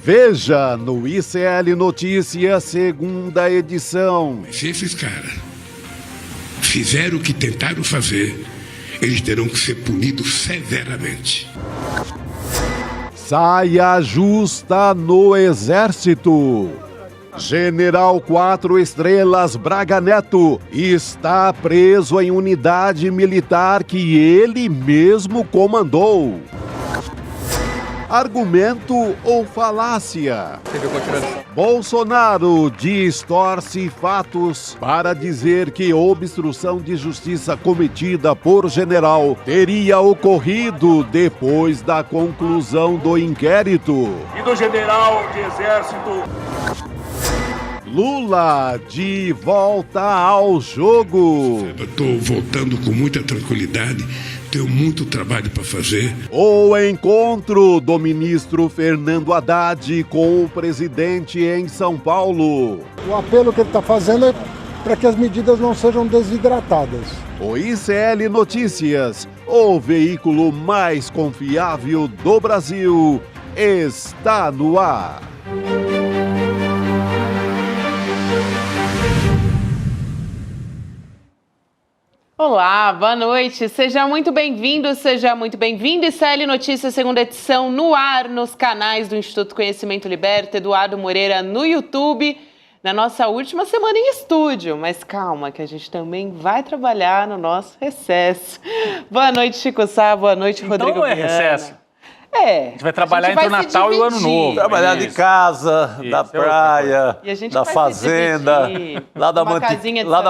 Veja no ICL Notícias, segunda edição. Se esses caras fizeram o que tentaram fazer, eles terão que ser punidos severamente. Saia justa no Exército. General 4 Estrelas Braga Neto está preso em unidade militar que ele mesmo comandou. Argumento ou falácia? Bolsonaro distorce fatos para dizer que obstrução de justiça cometida por general teria ocorrido depois da conclusão do inquérito. E do general de exército. Lula de volta ao jogo. Estou voltando com muita tranquilidade, tenho muito trabalho para fazer. O encontro do ministro Fernando Haddad com o presidente em São Paulo. O apelo que ele está fazendo é para que as medidas não sejam desidratadas. O ICL Notícias, o veículo mais confiável do Brasil, está no ar. Olá, boa noite, seja muito bem-vindo, seja muito bem-vindo. ICL Notícias, segunda edição, no ar, nos canais do Instituto Conhecimento Liberta, Eduardo Moreira no YouTube, na nossa última semana em estúdio. Mas calma, que a gente também vai trabalhar no nosso recesso. Boa noite, Chico Sá, boa noite, Rodrigo Então não é Viana. recesso. É. A gente vai trabalhar entre o Natal e o Ano Novo. Trabalhar de casa, da praia, da fazenda, lá da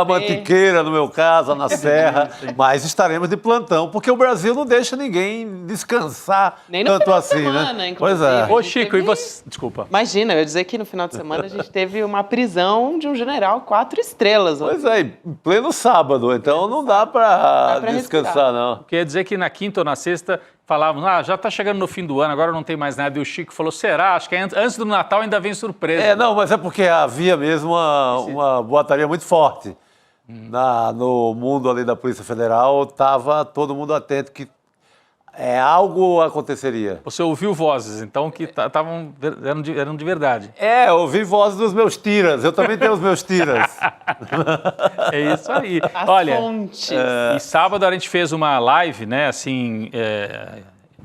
Mantiqueira, no meu caso, na Serra. Mas estaremos de plantão, porque o Brasil não deixa ninguém descansar Nem no tanto final de assim, semana, né? Pois é. Ô, Chico, e você... Desculpa. Imagina, eu ia dizer que no final de semana a gente teve uma prisão de um general 4 estrelas. Pois é, em pleno sábado, então não dá para descansar, respirar. não. Quer dizer que na quinta ou na sexta falavam, já está chegando no fim do ano, agora não tem mais nada. E o Chico falou, será? Acho que antes do Natal ainda vem surpresa. Não, mas é porque havia mesmo uma boataria muito forte. No mundo ali da Polícia Federal, estava todo mundo atento que algo aconteceria. Você ouviu vozes, então, que eram de verdade. Eu ouvi vozes dos meus tiras. Eu também tenho os meus tiras. É isso aí. As Olha, fontes. E sábado a gente fez uma live, né, assim,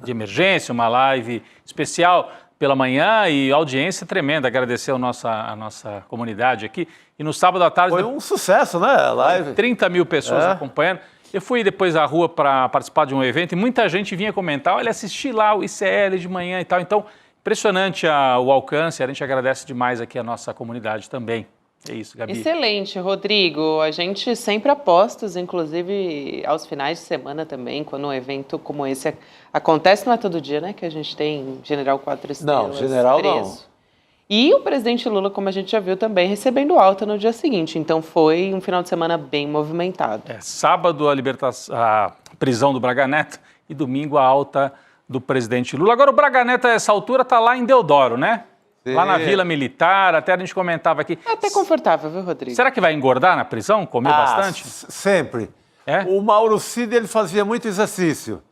de emergência, uma live especial pela manhã e audiência tremenda. Agradecer a nossa comunidade aqui. E no sábado à tarde... Foi um sucesso, né, a live? 30 mil pessoas acompanhando. Eu fui depois à rua para participar de um evento e muita gente vinha comentar, olha, assisti lá o ICL de manhã e tal. Então, impressionante o alcance, a gente agradece demais aqui a nossa comunidade também. É isso, Gabi. Excelente, Rodrigo. A gente sempre aposta, inclusive aos finais de semana também, quando um evento como esse acontece, não é todo dia, né, que a gente tem General 4 Estrelas Não, general preso. não. E o presidente Lula, como a gente já viu também, recebendo alta no dia seguinte. Então foi um final de semana bem movimentado. Sábado a prisão do Braga Neto e domingo a alta do presidente Lula. Agora o Braga Neto a essa altura está lá em Deodoro, né? Sim. Lá na Vila Militar, até a gente comentava aqui. É até confortável, viu, Rodrigo? Será que vai engordar na prisão? Comer bastante? Sempre. É? O Mauro Cid, ele fazia muito exercício.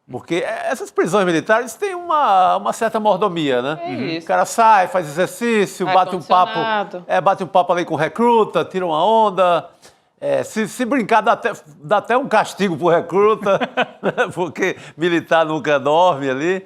Porque essas prisões militares têm uma certa mordomia, né? Isso. O cara sai, faz exercício, bate um papo ali com o recruta, tira uma onda. Se brincar, dá até um castigo pro recruta, porque militar nunca dorme ali.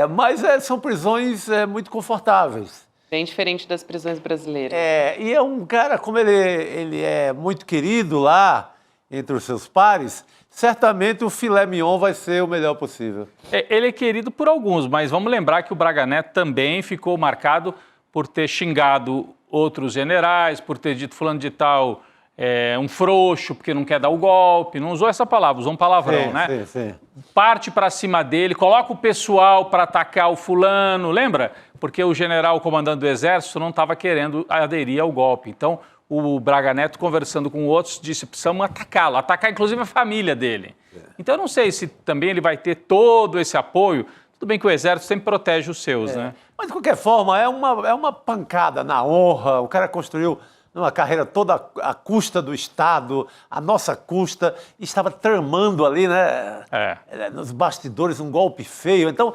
Mas são prisões muito confortáveis. Bem diferente das prisões brasileiras. E é um cara, como ele é muito querido lá, entre os seus pares, certamente o filé mignon vai ser o melhor possível. Ele é querido por alguns, mas vamos lembrar que o Braga Neto também ficou marcado por ter xingado outros generais, por ter dito fulano de tal um frouxo, porque não quer dar o golpe, não usou essa palavra, usou um palavrão, né? Sim. Parte para cima dele, coloca o pessoal para atacar o fulano, lembra? Porque o general comandante do Exército não estava querendo aderir ao golpe. Então, o Braga Neto, conversando com outros, disse, precisamos atacá-lo, atacar inclusive a família dele. Então, eu não sei se também ele vai ter todo esse apoio. Tudo bem que o Exército sempre protege os seus, né? Mas, de qualquer forma, é uma pancada na honra. O cara construiu numa carreira toda à custa do Estado, à nossa custa, e estava tramando ali, né? Nos bastidores, um golpe feio. Então,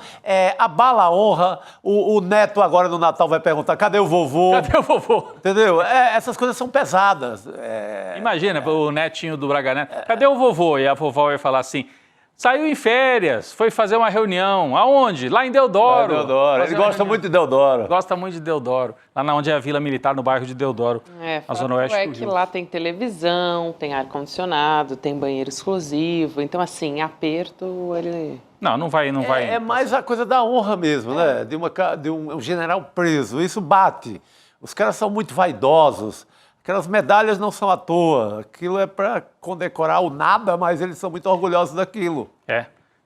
abala a honra. O neto agora no Natal vai perguntar, cadê o vovô? Cadê o vovô? Entendeu? Essas coisas são pesadas. Imagina, o netinho do Braga Neto, cadê o vovô? E a vovó vai falar assim, saiu em férias, foi fazer uma reunião. Aonde? Lá em Deodoro. Ele gosta muito de Deodoro. Gosta muito de Deodoro. Lá onde é a Vila Militar, no bairro de Deodoro. Na Zona Oeste do Rio. Que lá tem televisão, tem ar-condicionado, tem banheiro exclusivo. Então, assim, aperto, ele... Não vai. É mais a coisa da honra mesmo, né? De um general preso. Isso bate. Os caras são muito vaidosos. Aquelas medalhas não são à toa. Aquilo é para condecorar o nada, mas eles são muito orgulhosos daquilo.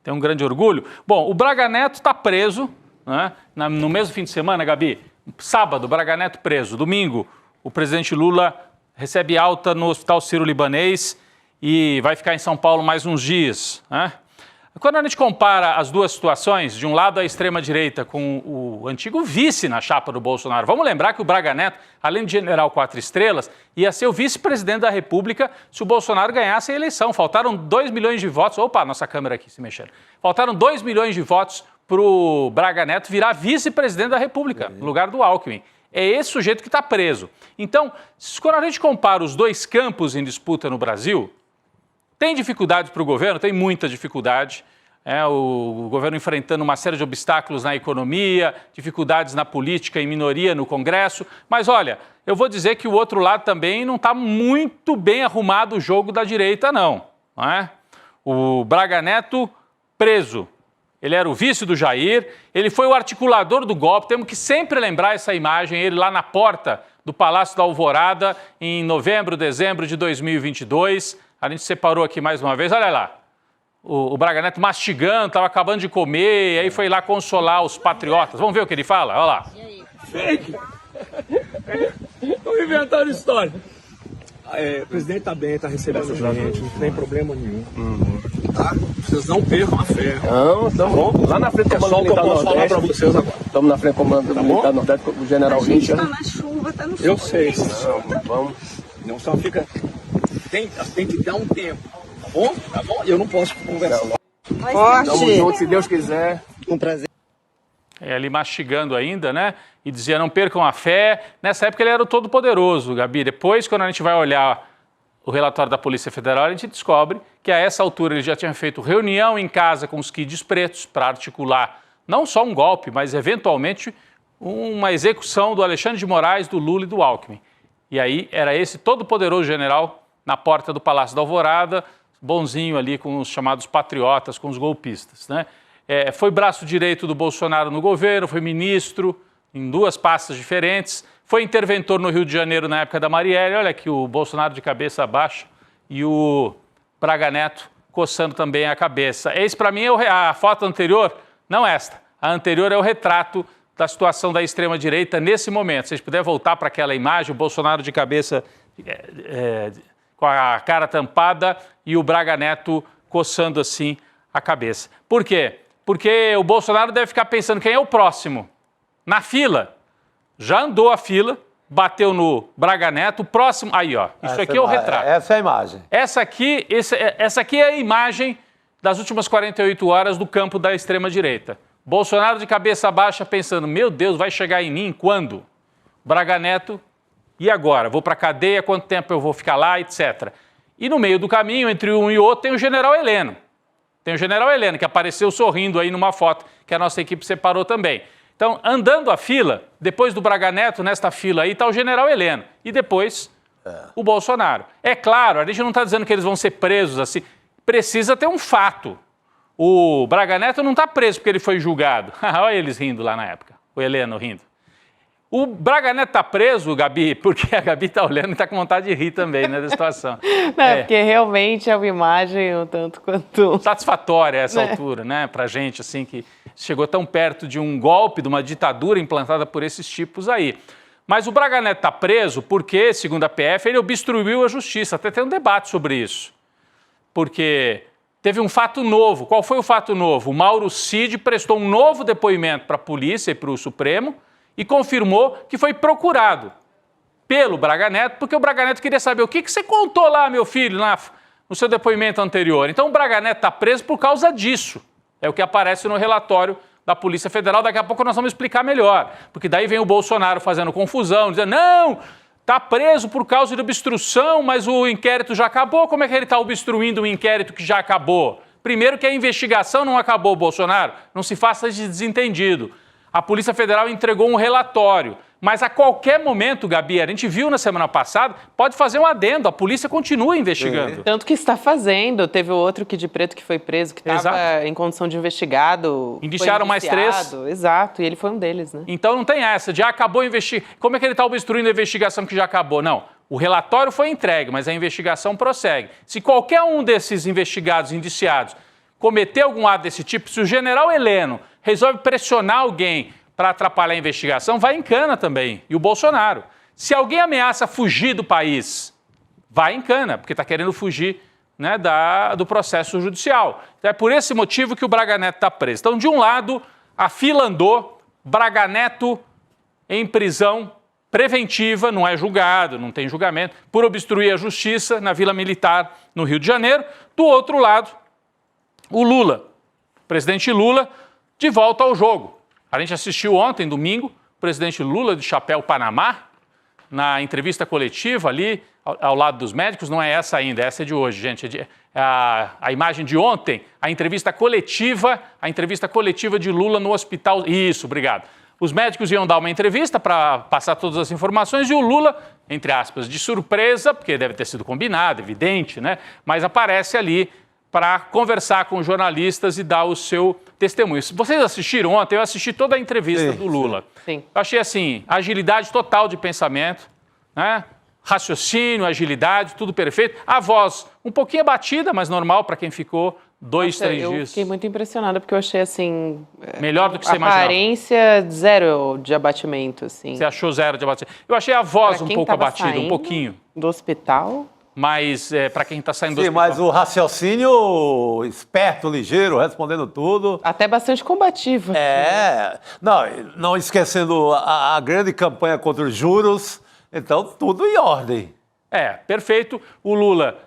Tem um grande orgulho. Bom, o Braga Neto está preso, né? No mesmo fim de semana, Gabi. Sábado, Braga Neto preso. Domingo, o presidente Lula recebe alta no Hospital Sírio-Libanês e vai ficar em São Paulo mais uns dias, né? Quando a gente compara as duas situações, de um lado a extrema-direita com o antigo vice na chapa do Bolsonaro, vamos lembrar que o Braga Neto, além de general 4 estrelas, ia ser o vice-presidente da República se o Bolsonaro ganhasse a eleição. Faltaram 2 milhões de votos. Opa, nossa câmera aqui se mexendo. Faltaram 2 milhões de votos para o Braga Neto virar vice-presidente da República, no lugar do Alckmin. É esse sujeito que está preso. Então, quando a gente compara os dois campos em disputa no Brasil, tem dificuldades para o governo? Tem muita dificuldade. O governo enfrentando uma série de obstáculos na economia, dificuldades na política em minoria no Congresso. Mas, olha, eu vou dizer que o outro lado também não está muito bem arrumado o jogo da direita, não é? O Braga Neto preso. Ele era o vice do Jair, ele foi o articulador do golpe. Temos que sempre lembrar essa imagem, ele lá na porta do Palácio da Alvorada, em novembro, dezembro de 2022. A gente separou aqui mais uma vez, olha lá. O Braga Neto mastigando, estava acabando de comer, e aí foi lá consolar os patriotas. Vamos ver o que ele fala? Olha lá. Fake! Estão inventando história. O presidente está bem, está recebendo gente, não tem problema nenhum. Tá? Vocês não percam a fé. Não, tá bom. Lá na frente, comando militar Nordeste. Vocês agora. Estamos na frente do comando militar Nordeste, o general Richard. Tá na chuva, tá no sol. Eu sei. Vamos. Não só fica... Tem que dar um tempo. Tá bom? Tá bom? Eu não posso conversar. Tamo junto, se Deus quiser. Um prazer. Ali mastigando ainda, né? E dizia, não percam a fé. Nessa época ele era o todo-poderoso, Gabi. Depois, quando a gente vai olhar o relatório da Polícia Federal, a gente descobre que a essa altura ele já tinha feito reunião em casa com os kids pretos para articular não só um golpe, mas eventualmente uma execução do Alexandre de Moraes, do Lula e do Alckmin. E aí era esse todo-poderoso general na porta do Palácio da Alvorada, bonzinho ali com os chamados patriotas, com os golpistas, né? Foi braço direito do Bolsonaro no governo, foi ministro em 2 pastas diferentes, foi interventor no Rio de Janeiro na época da Marielle, olha aqui o Bolsonaro de cabeça baixa e o Braga Neto coçando também a cabeça. Esse para mim é a foto anterior, não esta, a anterior é o retrato da situação da extrema-direita nesse momento. Se vocês puderem voltar para aquela imagem, o Bolsonaro de cabeça com a cara tampada e o Braga Neto coçando assim a cabeça. Por quê? Porque o Bolsonaro deve ficar pensando quem é o próximo. Na fila, já andou a fila, bateu no Braga Neto, o próximo... Aí, ó, isso aqui é o retrato. Essa é a imagem. Essa aqui é a imagem das últimas 48 horas do campo da extrema-direita. Bolsonaro de cabeça baixa pensando, meu Deus, vai chegar em mim quando? Braga Neto, e agora? Vou para a cadeia, quanto tempo eu vou ficar lá, etc. E no meio do caminho, entre um e outro, tem o general Heleno. Tem o general Heleno, que apareceu sorrindo aí numa foto que a nossa equipe separou também. Então, andando a fila, depois do Braga Neto, nesta fila aí, está o general Heleno. E depois, o Bolsonaro. É claro, a gente não está dizendo que eles vão ser presos assim. Precisa ter um fato. O Braga Neto não está preso porque ele foi julgado. Olha eles rindo lá na época, o Heleno rindo. O Braga Neto está preso, Gabi, porque a Gabi está olhando e está com vontade de rir também, né, da situação. Não, porque realmente é uma imagem um tanto quanto... satisfatória a essa altura, né, pra gente, assim, que chegou tão perto de um golpe, de uma ditadura implantada por esses tipos aí. Mas o Braga Neto está preso porque, segundo a PF, ele obstruiu a justiça. Até tem um debate sobre isso. Porque teve um fato novo. Qual foi o fato novo? O Mauro Cid prestou um novo depoimento para a polícia e para o Supremo, e confirmou que foi procurado pelo Braga Neto, porque o Braga Neto queria saber o que você contou lá, meu filho, no seu depoimento anterior. Então o Braga Neto está preso por causa disso. É o que aparece no relatório da Polícia Federal. Daqui a pouco nós vamos explicar melhor, porque daí vem o Bolsonaro fazendo confusão, dizendo, não, está preso por causa de obstrução, mas o inquérito já acabou. Como é que ele está obstruindo um inquérito que já acabou? Primeiro que a investigação não acabou, Bolsonaro. Não se faça de desentendido. A Polícia Federal entregou um relatório. Mas a qualquer momento, Gabi, a gente viu na semana passada, pode fazer um adendo, a polícia continua investigando. Tanto que está fazendo. Teve o outro Kid Preto que foi preso, que estava em condição de investigado. Indiciaram mais 3. Exato, e ele foi um deles, né? Então não tem essa, já acabou a investigação. Como é que ele está obstruindo a investigação que já acabou? Não, o relatório foi entregue, mas a investigação prossegue. Se qualquer um desses investigados, indiciados, cometer algum ato desse tipo, se o general Heleno resolve pressionar alguém para atrapalhar a investigação, vai em cana também. E o Bolsonaro. Se alguém ameaça fugir do país, vai em cana, porque está querendo fugir, né, do processo judicial. Então é por esse motivo que o Braga Neto está preso. Então, de um lado, a fila andou, Braga Neto em prisão preventiva, não é julgado, não tem julgamento, por obstruir a justiça na Vila Militar, no Rio de Janeiro. Do outro lado, o Lula, o presidente Lula, de volta ao jogo. A gente assistiu ontem, domingo, o presidente Lula de chapéu Panamá, na entrevista coletiva ali, ao lado dos médicos. Não é essa ainda, essa é de hoje, gente. A imagem de ontem, a entrevista coletiva de Lula no hospital. Isso, obrigado. Os médicos iam dar uma entrevista para passar todas as informações e o Lula, entre aspas, de surpresa, porque deve ter sido combinado, evidente, né? Mas aparece ali para conversar com jornalistas e dar o seu testemunho. Vocês assistiram ontem? Eu assisti toda a entrevista do Lula. Sim. Eu achei assim, agilidade total de pensamento, né? Raciocínio, agilidade, tudo perfeito. A voz um pouquinho abatida, mas normal para quem ficou 2, 3 dias. Eu fiquei muito impressionada, porque eu achei assim... Melhor do que você imaginava. Aparência zero de abatimento, assim. Você achou zero de abatimento? Eu achei a voz um pouco abatida, um pouquinho. Do hospital... Mas para quem está saindo do hospital... Sim, mas o raciocínio esperto, ligeiro, respondendo tudo. Até bastante combativo. Não esquecendo a grande campanha contra os juros. Então, tudo em ordem. Perfeito. O Lula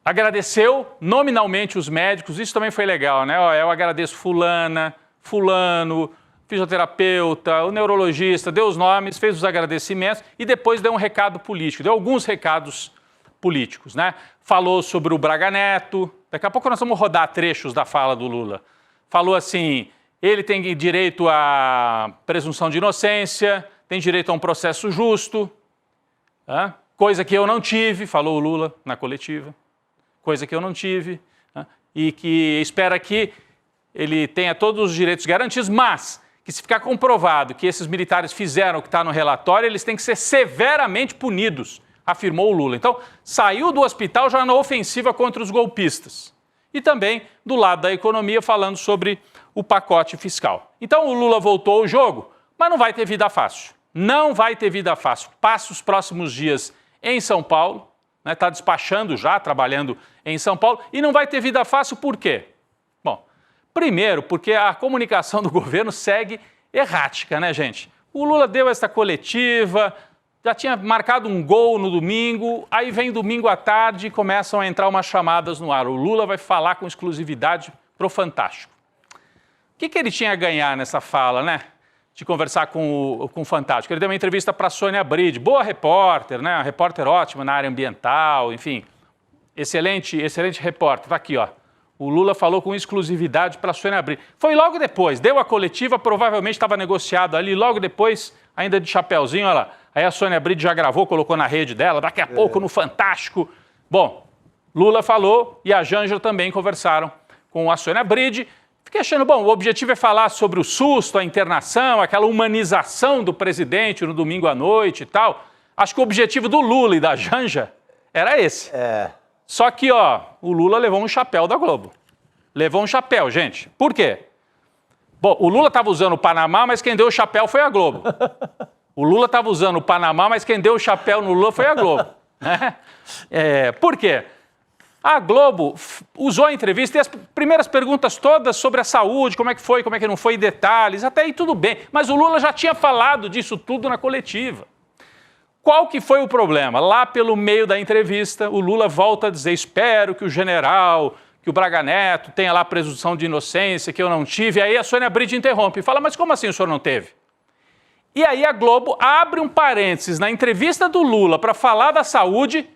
agradeceu nominalmente os médicos. Isso também foi legal, né? Eu agradeço fulano, fisioterapeuta, o neurologista, deu os nomes, fez os agradecimentos e depois deu um recado político. Deu alguns recados políticos, né? Falou sobre o Braga Neto. Daqui a pouco nós vamos rodar trechos da fala do Lula. Falou assim, ele tem direito à presunção de inocência, tem direito a um processo justo, coisa que eu não tive, falou o Lula na coletiva, coisa que eu não tive, e que espera que ele tenha todos os direitos garantidos, mas que se ficar comprovado que esses militares fizeram o que está no relatório, eles têm que ser severamente punidos, afirmou o Lula. Então, saiu do hospital já na ofensiva contra os golpistas. E também do lado da economia, falando sobre o pacote fiscal. Então, o Lula voltou ao jogo, mas não vai ter vida fácil. Não vai ter vida fácil. Passa os próximos dias em São Paulo, está despachando já, trabalhando em São Paulo, e não vai ter vida fácil por quê? Bom, primeiro, porque a comunicação do governo segue errática, né, gente? O Lula deu essa coletiva, já tinha marcado um gol no domingo, aí vem domingo à tarde e começam a entrar umas chamadas no ar. O Lula vai falar com exclusividade pro Fantástico. O que ele tinha a ganhar nessa fala, né? De conversar com o Fantástico. Ele deu uma entrevista para a Sônia Bride, boa repórter, né? Uma repórter ótima na área ambiental, enfim. Excelente repórter. Tá aqui, ó. O Lula falou com exclusividade para a Sônia Bride. Foi logo depois, deu a coletiva, provavelmente estava negociado ali, logo depois, ainda de chapéuzinho, olha lá. Aí a Sônia Bride já gravou, colocou na rede dela, daqui a pouco no Fantástico. Bom, Lula falou e a Janja também conversaram com a Sônia Bride. Fiquei achando, bom, o objetivo é falar sobre o susto, a internação, aquela humanização do presidente no domingo à noite e tal. Acho que o objetivo do Lula e da Janja era esse. Só que, o Lula levou um chapéu da Globo. Levou um chapéu, gente. Por quê? Bom, o Lula estava usando o Panamá, mas quem deu o chapéu foi a Globo. O Lula estava usando o Panamá, mas quem deu o chapéu no Lula foi a Globo. Né? Por quê? A Globo usou a entrevista e as primeiras perguntas todas sobre a saúde, como é que foi, como é que não foi, detalhes, até aí tudo bem. Mas o Lula já tinha falado disso tudo na coletiva. Qual que foi o problema? Lá pelo meio da entrevista, o Lula volta a dizer, espero que o general, que o Braga Neto tenha lá a presunção de inocência, que eu não tive. E aí a Sônia Bride interrompe e fala, mas como assim o senhor não teve? E aí a Globo abre um parênteses na entrevista do Lula para falar da saúde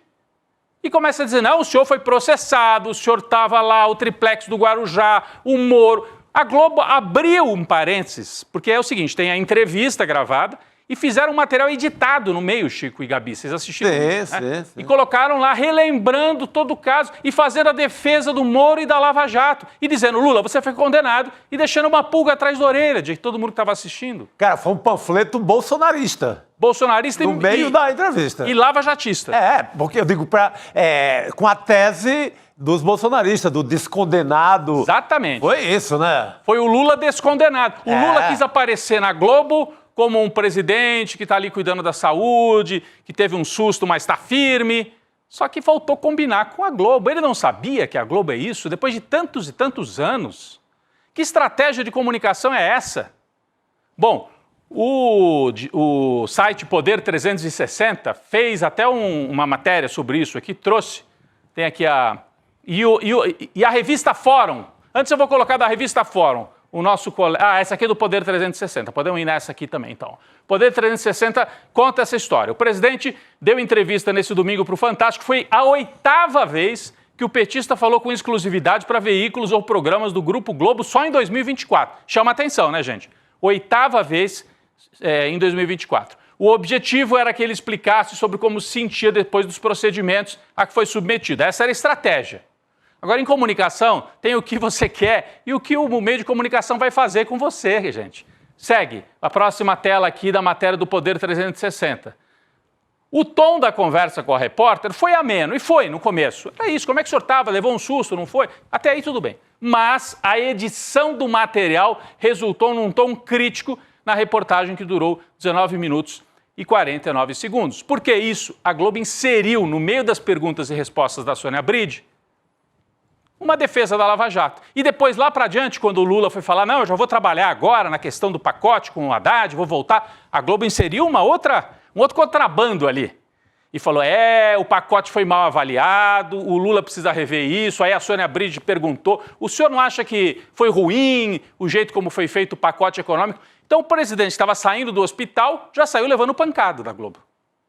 e começa a dizer, não, o senhor foi processado, o senhor estava lá, o triplex do Guarujá, o Moro. A Globo abriu um parênteses, porque é o seguinte, tem a entrevista gravada, e fizeram um material editado no meio, Chico e Gabi, vocês assistiram isso, né? Sim. E colocaram lá, relembrando todo o caso e fazendo a defesa do Moro e da Lava Jato. E dizendo, Lula, você foi condenado e deixando uma pulga atrás da orelha de todo mundo que estava assistindo. Cara, foi um panfleto bolsonarista. Bolsonarista no meio da entrevista. E lava-jatista. Porque eu digo, com a tese dos bolsonaristas, do descondenado. Exatamente. Foi isso, né? Foi o Lula descondenado. O Lula quis aparecer na Globo como um presidente que está ali cuidando da saúde, que teve um susto, mas está firme. Só que faltou combinar com a Globo. Ele não sabia que a Globo é isso, depois de tantos e tantos anos. Que estratégia de comunicação é essa? Bom, o site Poder 360 fez até uma matéria sobre isso aqui, trouxe. Tem aqui e a revista Fórum. Antes eu vou colocar da revista Fórum. O nosso colega... essa aqui é do Poder 360. Podemos ir nessa aqui também, então. Poder 360 conta essa história. O presidente deu entrevista nesse domingo para o Fantástico. Foi a 8ª vez que o petista falou com exclusividade para veículos ou programas do Grupo Globo só em 2024. Chama atenção, né, gente? 8ª vez em 2024. O objetivo era que ele explicasse sobre como se sentia depois dos procedimentos a que foi submetido. Essa era a estratégia. Agora, em comunicação, tem o que você quer e o que o meio de comunicação vai fazer com você, gente. Segue a próxima tela aqui da matéria do Poder 360. O tom da conversa com a repórter foi ameno, e foi no começo. Era isso, como é que o senhor estava? Levou um susto, não foi? Até aí tudo bem. Mas a edição do material resultou num tom crítico na reportagem que durou 19 minutos e 49 segundos. Por que isso? A Globo inseriu no meio das perguntas e respostas da Sônia Bride uma defesa da Lava Jato. E depois, lá para adiante, quando o Lula foi falar, não, eu já vou trabalhar agora na questão do pacote com o Haddad, vou voltar, a Globo inseriu um outro contrabando ali. E falou, o pacote foi mal avaliado, o Lula precisa rever isso. Aí a Sônia Bride perguntou, o senhor não acha que foi ruim o jeito como foi feito o pacote econômico? Então o presidente estava saindo do hospital, já saiu levando pancada da Globo.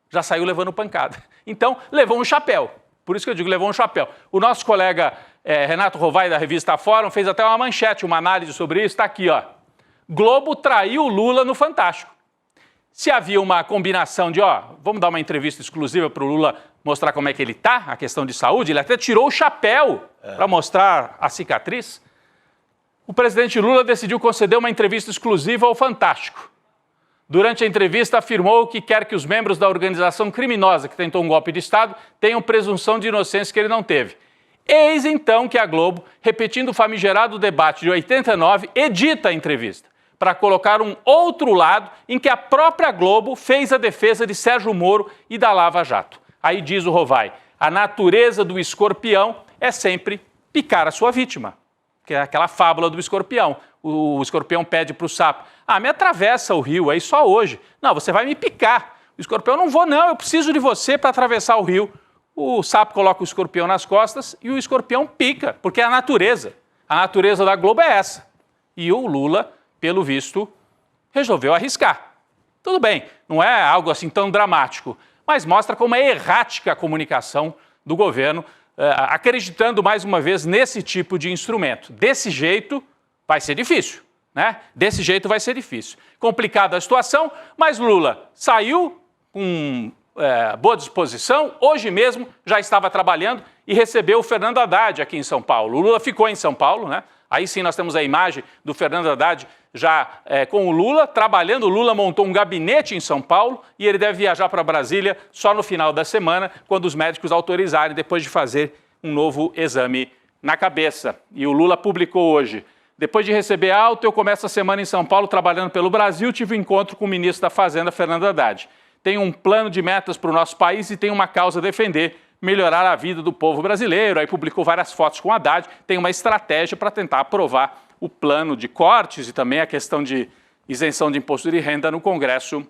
Já saiu levando pancada. Então, levou um chapéu. Por isso que eu digo, levou um chapéu. O nosso colega Renato Rovai, da revista Fórum, fez até uma manchete, uma análise sobre isso. Está aqui, ó. Globo traiu Lula no Fantástico. Se havia uma combinação de, vamos dar uma entrevista exclusiva para o Lula mostrar como é que ele está, a questão de saúde, ele até tirou o chapéu para mostrar a cicatriz. O presidente Lula decidiu conceder uma entrevista exclusiva ao Fantástico. Durante a entrevista, afirmou que quer que os membros da organização criminosa que tentou um golpe de Estado tenham presunção de inocência que ele não teve. Eis então que a Globo, repetindo o famigerado debate de 89, edita a entrevista para colocar um outro lado em que a própria Globo fez a defesa de Sérgio Moro e da Lava Jato. Aí diz o Rovai, a natureza do escorpião é sempre picar a sua vítima, que é aquela fábula do escorpião. O escorpião pede para o sapo, me atravessa o rio aí só hoje. Não, você vai me picar. O escorpião, não vou não, eu preciso de você para atravessar o rio. O sapo coloca o escorpião nas costas e o escorpião pica, porque é a natureza. A natureza da Globo é essa. E o Lula, pelo visto, resolveu arriscar. Tudo bem, não é algo assim tão dramático, mas mostra como é errática a comunicação do governo, acreditando mais uma vez nesse tipo de instrumento. Desse jeito, vai ser difícil, né? Desse jeito vai ser difícil. Complicada a situação, mas Lula saiu com boa disposição, hoje mesmo já estava trabalhando e recebeu o Fernando Haddad aqui em São Paulo. O Lula ficou em São Paulo, né? Aí sim nós temos a imagem do Fernando Haddad já com o Lula, trabalhando. O Lula montou um gabinete em São Paulo e ele deve viajar para Brasília só no final da semana, quando os médicos autorizarem, depois de fazer um novo exame na cabeça. E o Lula publicou hoje, depois de receber alta, eu começo a semana em São Paulo trabalhando pelo Brasil, tive um encontro com o ministro da Fazenda, Fernando Haddad. Tenho um plano de metas para o nosso país e tenho uma causa a defender, melhorar a vida do povo brasileiro. Aí publicou várias fotos com o Haddad, tem uma estratégia para tentar aprovar o plano de cortes e também a questão de isenção de imposto de renda no Congresso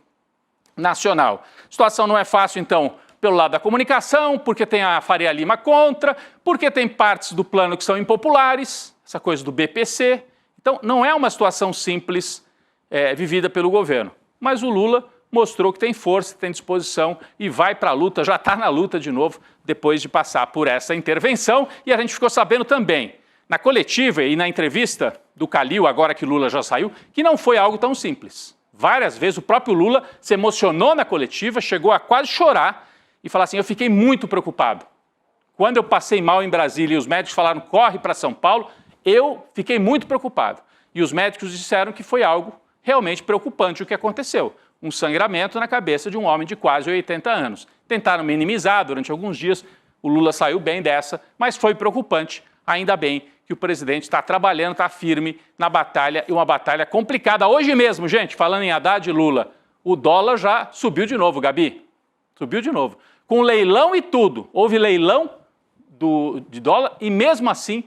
nacional. A situação não é fácil, então, pelo lado da comunicação, porque tem a Faria Lima contra, porque tem partes do plano que são impopulares, essa coisa do BPC. Então, não é uma situação simples vivida pelo governo. Mas o Lula mostrou que tem força, tem disposição e vai para a luta, já está na luta de novo, depois de passar por essa intervenção. E a gente ficou sabendo também, na coletiva e na entrevista do Calil, agora que Lula já saiu, que não foi algo tão simples. Várias vezes o próprio Lula se emocionou na coletiva, chegou a quase chorar e falar assim, eu fiquei muito preocupado. Quando eu passei mal em Brasília e os médicos falaram, corre para São Paulo, eu fiquei muito preocupado. E os médicos disseram que foi algo realmente preocupante o que aconteceu. Um sangramento na cabeça de um homem de quase 80 anos. Tentaram minimizar durante alguns dias, o Lula saiu bem dessa, mas foi preocupante. Ainda bem que o presidente está trabalhando, está firme na batalha, e uma batalha complicada. Hoje mesmo, gente, falando em Haddad e Lula, o dólar já subiu de novo, Gabi. Subiu de novo. Com leilão e tudo. Houve leilão de dólar e mesmo assim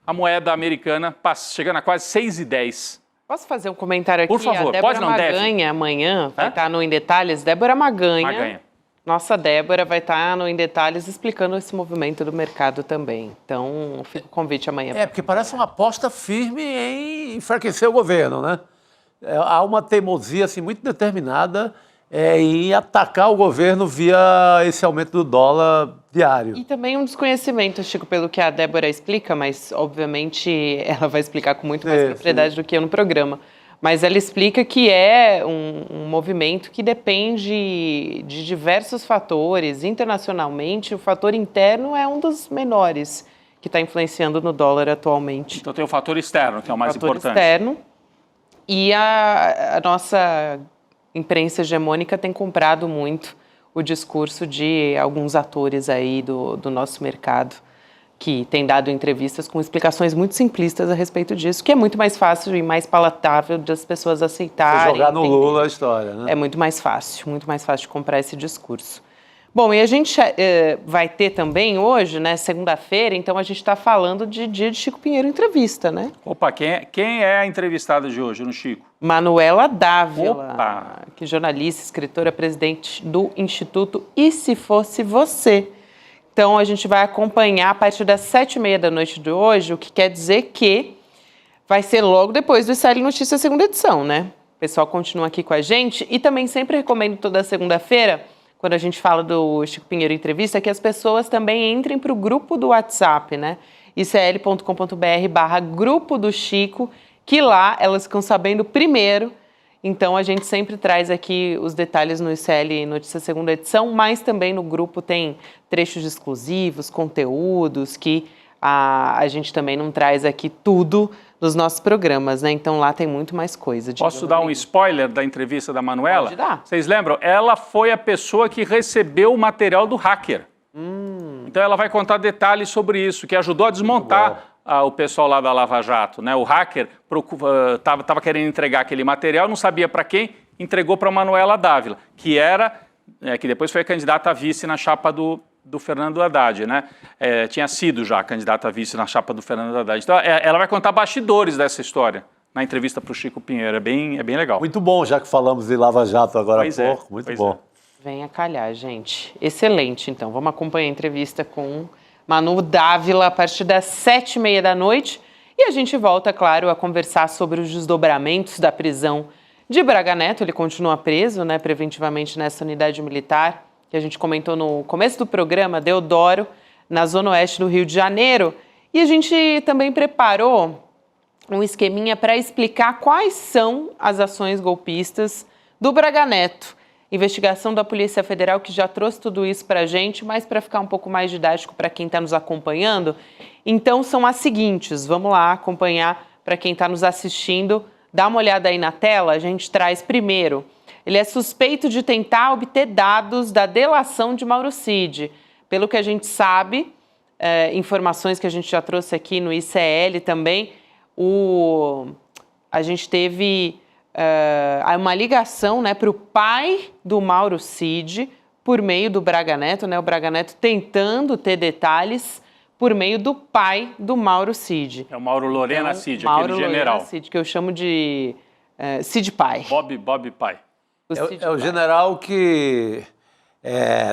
a moeda americana chegando a quase 6,10. Posso fazer um comentário aqui? Por favor, a Débora pode, não deve? Maganha amanhã vai estar no Em Detalhes. Débora Maganha. Maganha. Nossa Débora vai estar no Em Detalhes explicando esse movimento do mercado também. Então, fica o convite amanhã. Porque parece uma aposta firme em enfraquecer o governo, né? Há uma teimosia assim, muito determinada em atacar o governo via esse aumento do dólar diário. E também um desconhecimento, Chico, pelo que a Débora explica, mas obviamente ela vai explicar com muito mais propriedade do que eu no programa. Mas ela explica que é um movimento que depende de diversos fatores. Internacionalmente, o fator interno é um dos menores que está influenciando no dólar atualmente. Então tem o fator externo, que é o mais importante. O fator externo. E a nossa imprensa hegemônica tem comprado muito o discurso de alguns atores aí do nosso mercado, que têm dado entrevistas com explicações muito simplistas a respeito disso, que é muito mais fácil e mais palatável das pessoas aceitarem. Você jogar no Lula a história, né? É muito mais fácil de comprar esse discurso. Bom, e a gente vai ter também hoje, né, segunda-feira, então a gente está falando de dia de Chico Pinheiro Entrevista, né? Opa, quem é a entrevistada de hoje no Chico? Manuela Dávila, Opa. que é jornalista, escritora, presidente do Instituto E Se Fosse Você. Então a gente vai acompanhar a partir das 7h30 da noite de hoje, o que quer dizer que vai ser logo depois do ICL Notícias segunda edição, né? O pessoal continua aqui com a gente e também sempre recomendo toda segunda-feira, quando a gente fala do Chico Pinheiro Entrevista, que as pessoas também entrem para o grupo do WhatsApp, né? icl.com.br/grupo do Chico, que lá elas ficam sabendo primeiro. Então a gente sempre traz aqui os detalhes no ICL Notícias segunda edição, mas também no grupo tem trechos exclusivos, conteúdos que a gente também não traz aqui tudo dos nossos programas, né? Então lá tem muito mais coisa. Posso dar um spoiler da entrevista da Manuela? Pode dar. Vocês lembram? Ela foi a pessoa que recebeu o material do hacker. Então ela vai contar detalhes sobre isso, que ajudou a desmontar o pessoal lá da Lava Jato, né? O hacker estava querendo entregar aquele material, não sabia para quem, entregou para a Manuela Dávila, que depois foi a candidata a vice na chapa do Fernando Haddad, né? Tinha sido já candidata a vice na chapa do Fernando Haddad. Então, ela vai contar bastidores dessa história na entrevista para o Chico Pinheiro. É bem legal. Muito bom, já que falamos de Lava Jato agora há pouco. Muito bom. Venha calhar, gente. Excelente, então. Vamos acompanhar a entrevista com Manu Dávila a partir das 7h30 da noite. E a gente volta, claro, a conversar sobre os desdobramentos da prisão de Braga Neto. Ele continua preso, né, preventivamente nessa unidade militar, que a gente comentou no começo do programa, Deodoro, na zona oeste do Rio de Janeiro. E a gente também preparou um esqueminha para explicar quais são as ações golpistas do Braga Neto. Investigação da Polícia Federal, que já trouxe tudo isso para a gente, mas para ficar um pouco mais didático para quem está nos acompanhando. Então, são as seguintes. Vamos lá acompanhar para quem está nos assistindo. Dá uma olhada aí na tela. A gente traz primeiro. Ele é suspeito de tentar obter dados da delação de Mauro Cid. Pelo que a gente sabe, informações que a gente já trouxe aqui no ICL também, a gente teve uma ligação, né, para o pai do Mauro Cid por meio do Braga Neto, né, o Braga Neto tentando ter detalhes por meio do pai do Mauro Cid. É o Mauro Lorena então, Cid, Mauro aquele general. Lorena Cid, que eu chamo de Cid Pai. Bob Pai. É o general que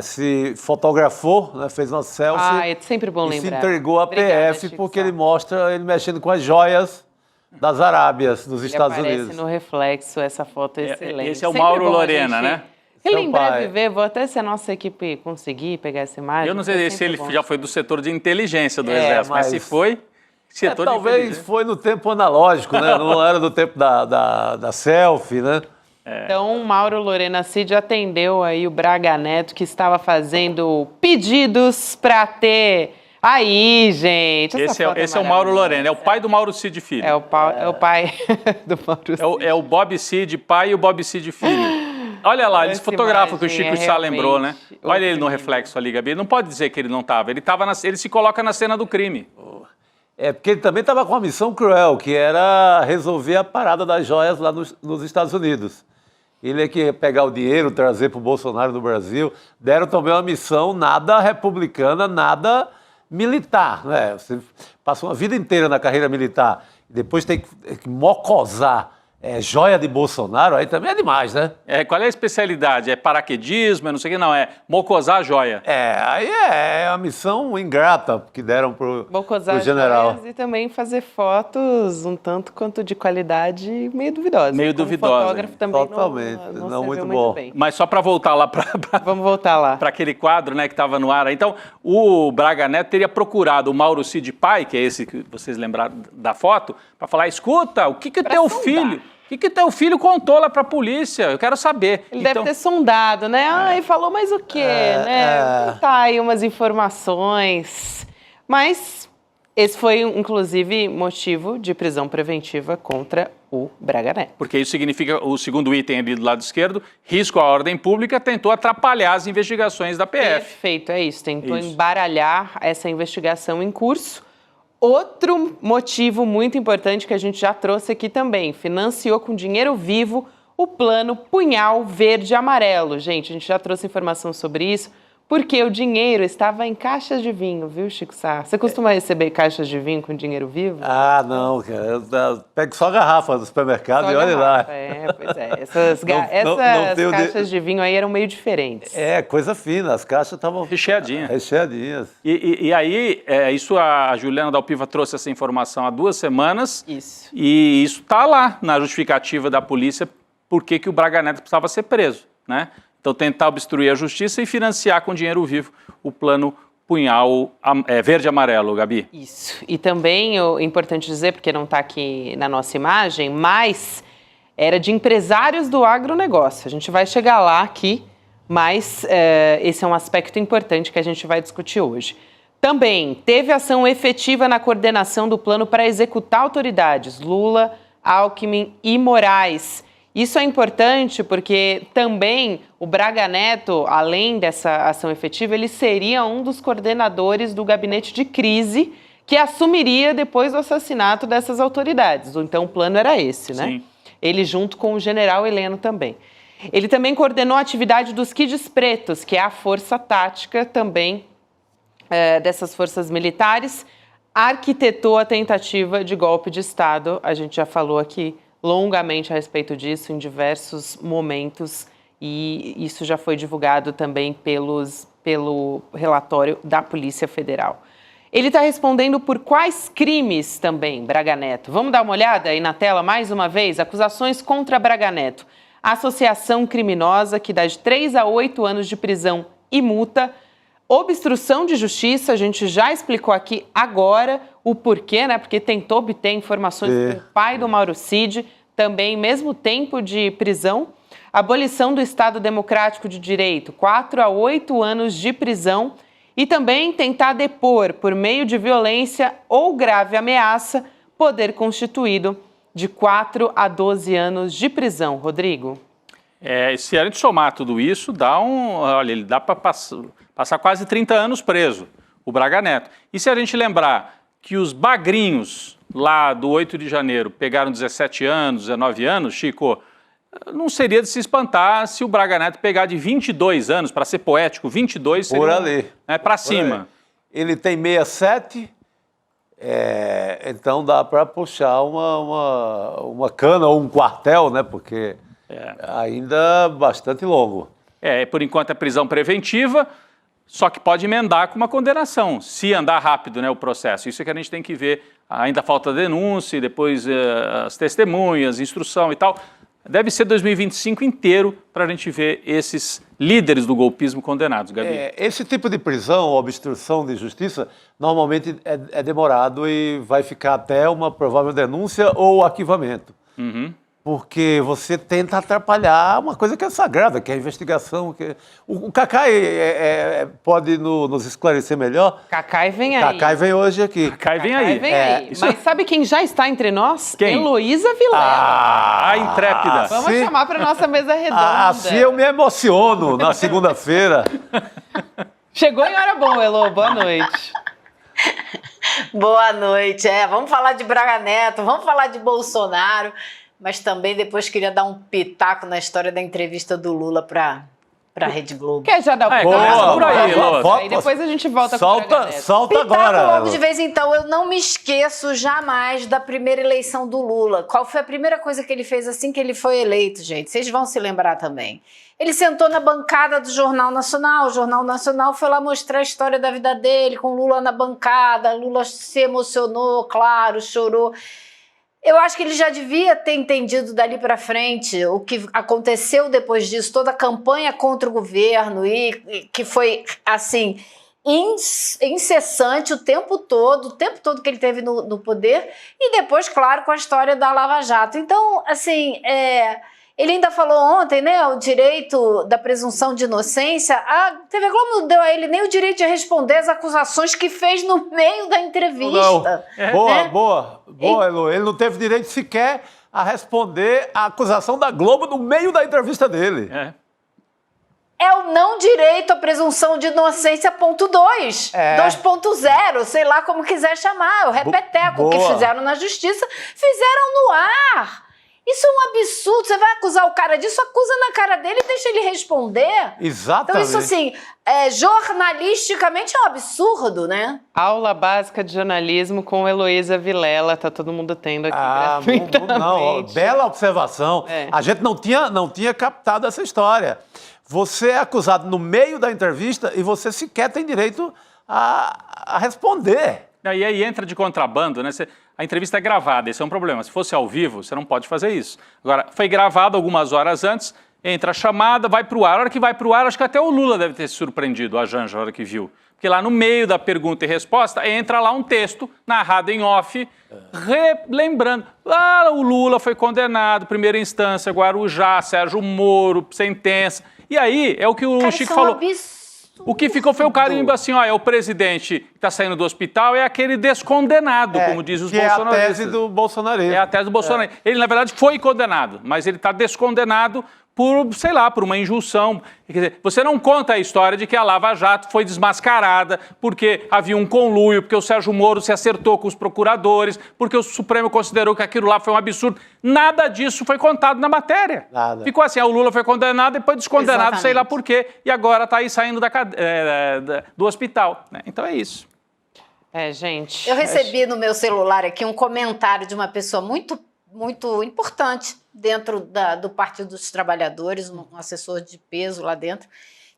se fotografou, né, fez uma selfie. É sempre bom lembrar. E se entregou à Obrigada, PF Chico porque Sá. ele mostra ele mexendo com as joias das Arábias, dos Estados Aparece Unidos. no reflexo, essa foto é excelente. Esse é o Sempre Mauro bom a Lorena, gente né? relembrar e viver, vou até se a nossa equipe conseguir pegar essa imagem. Eu não sei se ele já foi do setor de inteligência do É, Exército, mas se foi, setor de talvez inteligência. foi no tempo analógico, né? Não era do tempo da selfie, né? Então, Mauro Lorena Cid atendeu aí o Braga Neto, que estava fazendo pedidos para ter... Aí, gente, Esse é o Mauro Lorena, é o pai do Mauro Cid Filho. É o pai do Mauro Cid. É o Bob Cid pai e o Bob Cid Filho. Olha lá, eles Essa fotografam que o imagem Chico Sá lembrou, né? Olha ele no reflexo ali, Gabi. Não pode dizer que ele não estava. Ele se coloca na cena do crime. Porque ele também estava com uma missão cruel, que era resolver a parada das joias lá nos Estados Unidos. Ele é que ia pegar o dinheiro, trazer para o Bolsonaro no Brasil. Deram também uma missão nada republicana, nada militar, né? Você passa uma vida inteira na carreira militar e depois tem que mocosar joia de Bolsonaro, aí também é demais, né? Qual é a especialidade? É paraquedismo, não sei o que, não, é mocosar a joia. Aí é a missão ingrata que deram pro general. Joias e também fazer fotos um tanto quanto de qualidade meio duvidosa. Meio Como duvidosa. fotógrafo também Totalmente, não muito serviu bom. bem. Mas só para voltar lá Vamos voltar lá. para aquele quadro, né, que estava no ar. Então, o Braga Neto teria procurado o Mauro Cid pai, que é esse que vocês lembraram da foto, para falar, escuta, o que teu filho... O que teu filho contou lá pra polícia? Eu quero saber. Ele deve ter sondado, né? E falou mais o quê, né? Tá aí umas informações. Mas esse foi, inclusive, motivo de prisão preventiva contra o Braga Neto. Porque isso significa, o segundo item ali do lado esquerdo, risco à ordem pública, tentou atrapalhar as investigações da PF. Perfeito, é isso. Tentou embaralhar essa investigação em curso. Outro motivo muito importante que a gente já trouxe aqui também, financiou com dinheiro vivo o plano Punhal Verde e Amarelo. Gente, a gente já trouxe informação sobre isso, porque o dinheiro estava em caixas de vinho, viu, Chico Sá? Você costuma receber caixas de vinho com dinheiro vivo? Ah, não, cara. Eu pego só garrafa do supermercado e olha lá. Pois é. Essas caixas de vinho aí eram meio diferentes. Coisa fina. As caixas estavam... Recheadinhas. E aí, isso a Juliana Dalpiva trouxe essa informação há 2 semanas. Isso. E isso está lá na justificativa da polícia por que o Braga Neto precisava ser preso, né? Então, tentar obstruir a justiça e financiar com dinheiro vivo o plano Punhal Verde e Amarelo, Gabi. Isso. E também, é importante dizer, porque não está aqui na nossa imagem, mas era de empresários do agronegócio. A gente vai chegar lá aqui, mas esse é um aspecto importante que a gente vai discutir hoje. Também teve ação efetiva na coordenação do plano para executar autoridades, Lula, Alckmin e Moraes. Isso é importante porque também o Braga Neto, além dessa ação efetiva, ele seria um dos coordenadores do gabinete de crise que assumiria depois do assassinato dessas autoridades. Então o plano era esse, né? Sim. Ele junto com o general Heleno também. Ele também coordenou a atividade dos Kids Pretos, que é a força tática também dessas forças militares, arquitetou a tentativa de golpe de Estado, a gente já falou aqui longamente a respeito disso em diversos momentos e isso já foi divulgado também pelo relatório da Polícia Federal. Ele está respondendo por quais crimes também, Braga Neto? Vamos dar uma olhada aí na tela mais uma vez? Acusações contra Braga Neto. Associação criminosa que dá de 3 a 8 anos de prisão e multa. Obstrução de justiça, a gente já explicou aqui agora o porquê, né? Porque tentou obter informações do pai do Mauro Cid, também mesmo tempo de prisão. Abolição do Estado Democrático de Direito, 4 a 8 anos de prisão. E também tentar depor por meio de violência ou grave ameaça, poder constituído de 4 a 12 anos de prisão. Rodrigo? Se a gente somar tudo isso, ele dá para passar quase 30 anos preso, o Braga Neto. E se a gente lembrar que os bagrinhos lá do 8 de janeiro pegaram 17 anos, 19 anos, Chico, não seria de se espantar se o Braga Neto pegar de 22 anos, para ser poético, 22 seria... Por ali. Para cima. Ele tem 67, então dá para puxar uma cana ou um quartel, né? Porque Ainda bastante longo. Por enquanto é prisão preventiva, só que pode emendar com uma condenação, se andar rápido, né, o processo. Isso é que a gente tem que ver. Ainda falta denúncia, depois as testemunhas, instrução e tal. Deve ser 2025 inteiro para a gente ver esses líderes do golpismo condenados, Gabi. Esse tipo de prisão, obstrução de justiça, normalmente é demorado e vai ficar até uma provável denúncia ou arquivamento. Porque você tenta atrapalhar uma coisa que é sagrada, que é a investigação. O Cacai pode nos esclarecer melhor. Cacai vem aí. Cacai vem hoje aqui. Cacai vem aí. Mas sabe quem já está entre nós? Quem? Heloísa Vilela. A intrépida. Vamos chamar para nossa mesa redonda. Assim eu me emociono na segunda-feira. Chegou em hora boa, Elo. Boa noite. Boa noite. Vamos falar de Braga Neto, vamos falar de Bolsonaro. Mas também depois queria dar um pitaco na história da entrevista do Lula para a Rede Globo. Quer já dar o pitaco? Por aí, aí depois a gente volta solta, com o Braga Neto. Solta Pitaco agora. logo de vez em então. Eu não me esqueço jamais da primeira eleição do Lula. Qual foi a primeira coisa que ele fez assim que ele foi eleito, gente? Vocês vão se lembrar também. Ele sentou na bancada do Jornal Nacional. O Jornal Nacional foi lá mostrar a história da vida dele, com Lula na bancada. Lula se emocionou, claro, chorou. Eu acho que ele já devia ter entendido dali para frente o que aconteceu depois disso, toda a campanha contra o governo e que foi, assim, incessante o tempo todo que ele teve no poder e depois, claro, com a história da Lava Jato. Então, assim, ele ainda falou ontem, né, o direito da presunção de inocência. A TV Globo não deu a ele nem o direito de responder as acusações que fez no meio da entrevista. Não. Boa, Elo. Ele não teve direito sequer a responder a acusação da Globo no meio da entrevista dele. É o não direito à presunção de inocência ponto 2, 2.0, sei lá como quiser chamar, o repeteco que fizeram na justiça, fizeram no ar. Isso é um absurdo. Você vai acusar o cara disso, acusa na cara dele e deixa ele responder. Exatamente. Então isso, assim, jornalisticamente é um absurdo, né? Aula básica de jornalismo com Heloísa Vilela. Tá todo mundo tendo aqui gratuitamente. Não, bela observação. A gente não tinha captado essa história. Você é acusado no meio da entrevista e você sequer tem direito a responder. E aí entra de contrabando, né? A entrevista é gravada, esse é um problema. Se fosse ao vivo, você não pode fazer isso. Agora, foi gravado algumas horas antes, entra a chamada, vai pro ar. A hora que vai pro ar, acho que até o Lula deve ter se surpreendido, a Janja, a hora que viu. Porque lá no meio da pergunta e resposta, entra lá um texto narrado em off, lembrando. O Lula foi condenado, primeira instância, Guarujá, Sérgio Moro, sentença. E aí, é o que o Chico falou. O que ficou foi o carimbo assim, é o presidente que está saindo do hospital, é aquele descondenado, como diz os bolsonaristas. É a tese do bolsonarismo. É a tese do bolsonarismo. Ele, na verdade, foi condenado, mas ele está descondenado por, sei lá, por uma injunção. Quer dizer, você não conta a história de que a Lava Jato foi desmascarada porque havia um conluio, porque o Sérgio Moro se acertou com os procuradores, porque o Supremo considerou que aquilo lá foi um absurdo. Nada disso foi contado na matéria. Nada. Ficou assim, o Lula foi condenado, depois descondenado, Exatamente. sei lá por quê, e agora está aí saindo do hospital. Né? Então é isso. Gente. Eu recebi no meu celular aqui um comentário de uma pessoa muito importante dentro do Partido dos Trabalhadores, um assessor de peso lá dentro,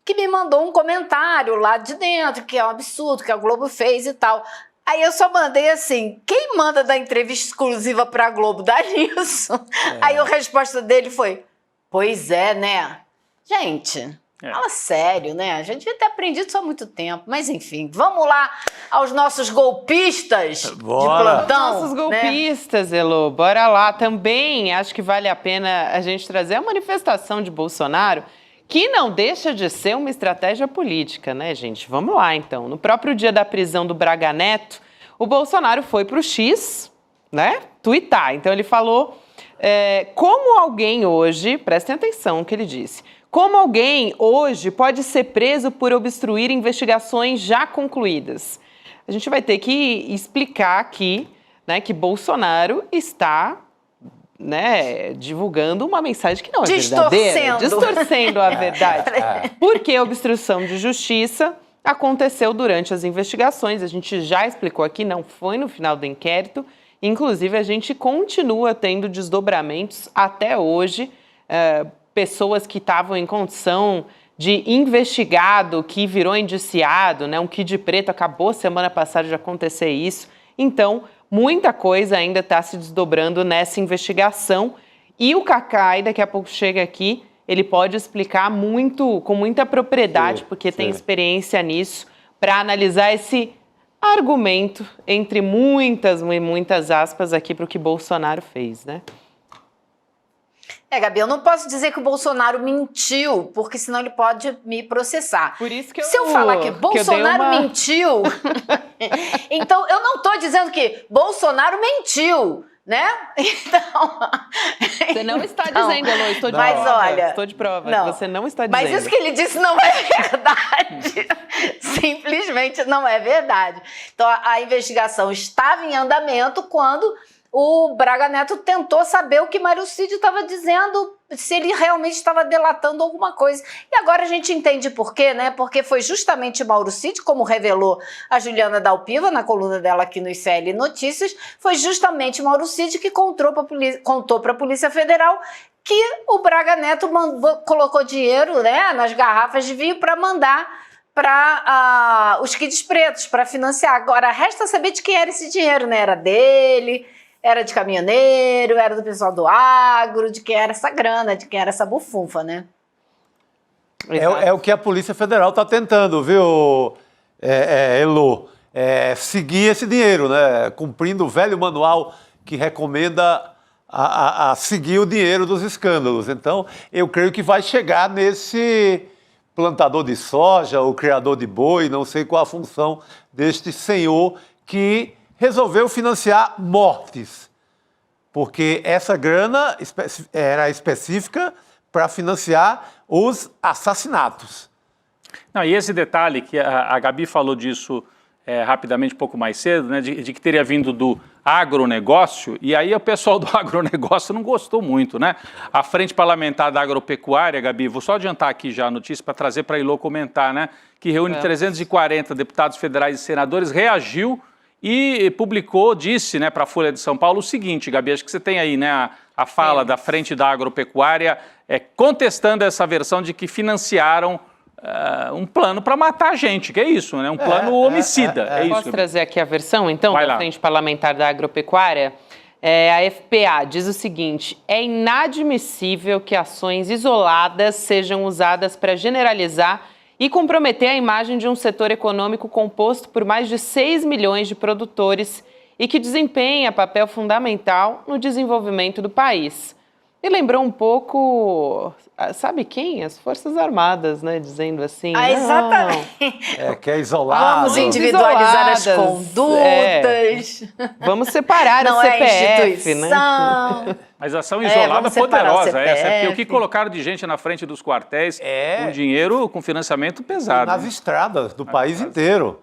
que me mandou um comentário lá de dentro, que é um absurdo, que a Globo fez e tal. Aí eu só mandei assim, quem manda dar entrevista exclusiva para a Globo dá nisso? Aí a resposta dele foi, pois é, né? Gente... Fala sério, né? A gente devia ter aprendido isso há muito tempo. Mas, enfim, vamos lá aos nossos golpistas de plantão. Nossos golpistas, né? Elo, bora lá. Também acho que vale a pena a gente trazer a manifestação de Bolsonaro, que não deixa de ser uma estratégia política, né, gente? Vamos lá, então. No próprio dia da prisão do Braga Neto, o Bolsonaro foi para o X, né, tuitar. Então, ele falou como alguém hoje, prestem atenção no que ele disse, como alguém hoje pode ser preso por obstruir investigações já concluídas? A gente vai ter que explicar aqui, né, que Bolsonaro está, né, divulgando uma mensagem que não é verdadeira. Distorcendo a verdade. Porque obstrução de justiça aconteceu durante as investigações. A gente já explicou aqui, não foi no final do inquérito. Inclusive, a gente continua tendo desdobramentos até hoje pessoas que estavam em condição de investigado que virou indiciado, né? Um Kid Preto acabou semana passada de acontecer isso. Então, muita coisa ainda está se desdobrando nessa investigação. E o Cacai, daqui a pouco chega aqui, ele pode explicar com muita propriedade, porque tem experiência nisso, para analisar esse argumento, entre muitas aspas, aqui para o que Bolsonaro fez, né? Gabi, eu não posso dizer que o Bolsonaro mentiu, porque senão ele pode me processar. Por isso que Se eu falar que Bolsonaro mentiu, então eu não estou dizendo que Bolsonaro mentiu, né? Então... Você não está dizendo, Elô, estou de prova. Olha, estou de prova, não, você não está dizendo. Mas isso que ele disse não é verdade. Simplesmente não é verdade. Então a investigação estava em andamento quando o Braga Neto tentou saber o que Mário Cid estava dizendo, se ele realmente estava delatando alguma coisa. E agora a gente entende por quê, né? Porque foi justamente Mauro Cid, como revelou a Juliana Dalpiva na coluna dela aqui no ICL Notícias, foi justamente Mauro Cid que contou para a Polícia Federal que o Braga Neto colocou dinheiro, né, nas garrafas de vinho para mandar para os Kids Pretos, para financiar. Agora, resta saber de quem era esse dinheiro, né? Era dele... Era de caminhoneiro, era do pessoal do agro, de quem era essa grana, de quem era essa bufunfa, né? É o que a Polícia Federal está tentando, viu, Elô? Seguir esse dinheiro, né? Cumprindo o velho manual que recomenda a seguir o dinheiro dos escândalos. Então, eu creio que vai chegar nesse plantador de soja, o criador de boi, não sei qual a função deste senhor que resolveu financiar mortes, porque essa grana era específica para financiar os assassinatos. Não, e esse detalhe que a Gabi falou disso rapidamente um pouco mais cedo, né, de que teria vindo do agronegócio, e aí o pessoal do agronegócio não gostou muito, né? A Frente Parlamentar da Agropecuária, Gabi, vou só adiantar aqui já a notícia para trazer para a Ilô comentar, né, que reúne 340 deputados federais e senadores, reagiu e disse, né, para a Folha de São Paulo o seguinte, Gabi, acho que você tem aí, né, a fala da Frente da Agropecuária contestando essa versão de que financiaram um plano para matar a gente, que é isso, né, um plano homicida. É isso. Posso trazer aqui a versão, então, da Frente Parlamentar da Agropecuária? A FPA diz o seguinte: é inadmissível que ações isoladas sejam usadas para generalizar e comprometer a imagem de um setor econômico composto por mais de 6 milhões de produtores e que desempenha papel fundamental no desenvolvimento do país. E lembrou um pouco, sabe quem? As Forças Armadas, né? Dizendo assim, exatamente. Que é isolado. Vamos individualizar as condutas. Vamos separar o CPF, né? Mas ação isolada poderosa essa, porque o que colocaram de gente na frente dos quartéis com dinheiro, com financiamento pesado. Nas estradas do país inteiro.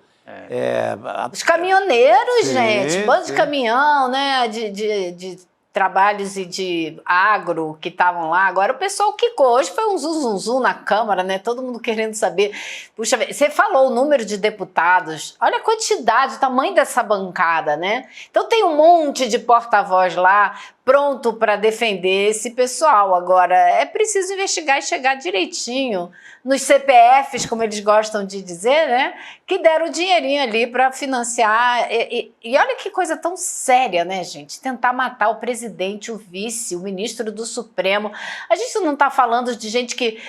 Os caminhoneiros, gente, bando de caminhão, né, de trabalhos e de agro que estavam lá. Agora o pessoal quicou. Hoje foi um zum na Câmara, né? Todo mundo querendo saber. Puxa, você falou o número de deputados. Olha a quantidade, o tamanho dessa bancada, né? Então tem um monte de porta-voz lá pronto para defender esse pessoal. Agora, é preciso investigar e chegar direitinho nos CPFs, como eles gostam de dizer, né? Que deram o dinheirinho ali para financiar. E olha que coisa tão séria, né, gente? Tentar matar o presidente, o vice, o ministro do Supremo. A gente não está falando de gente que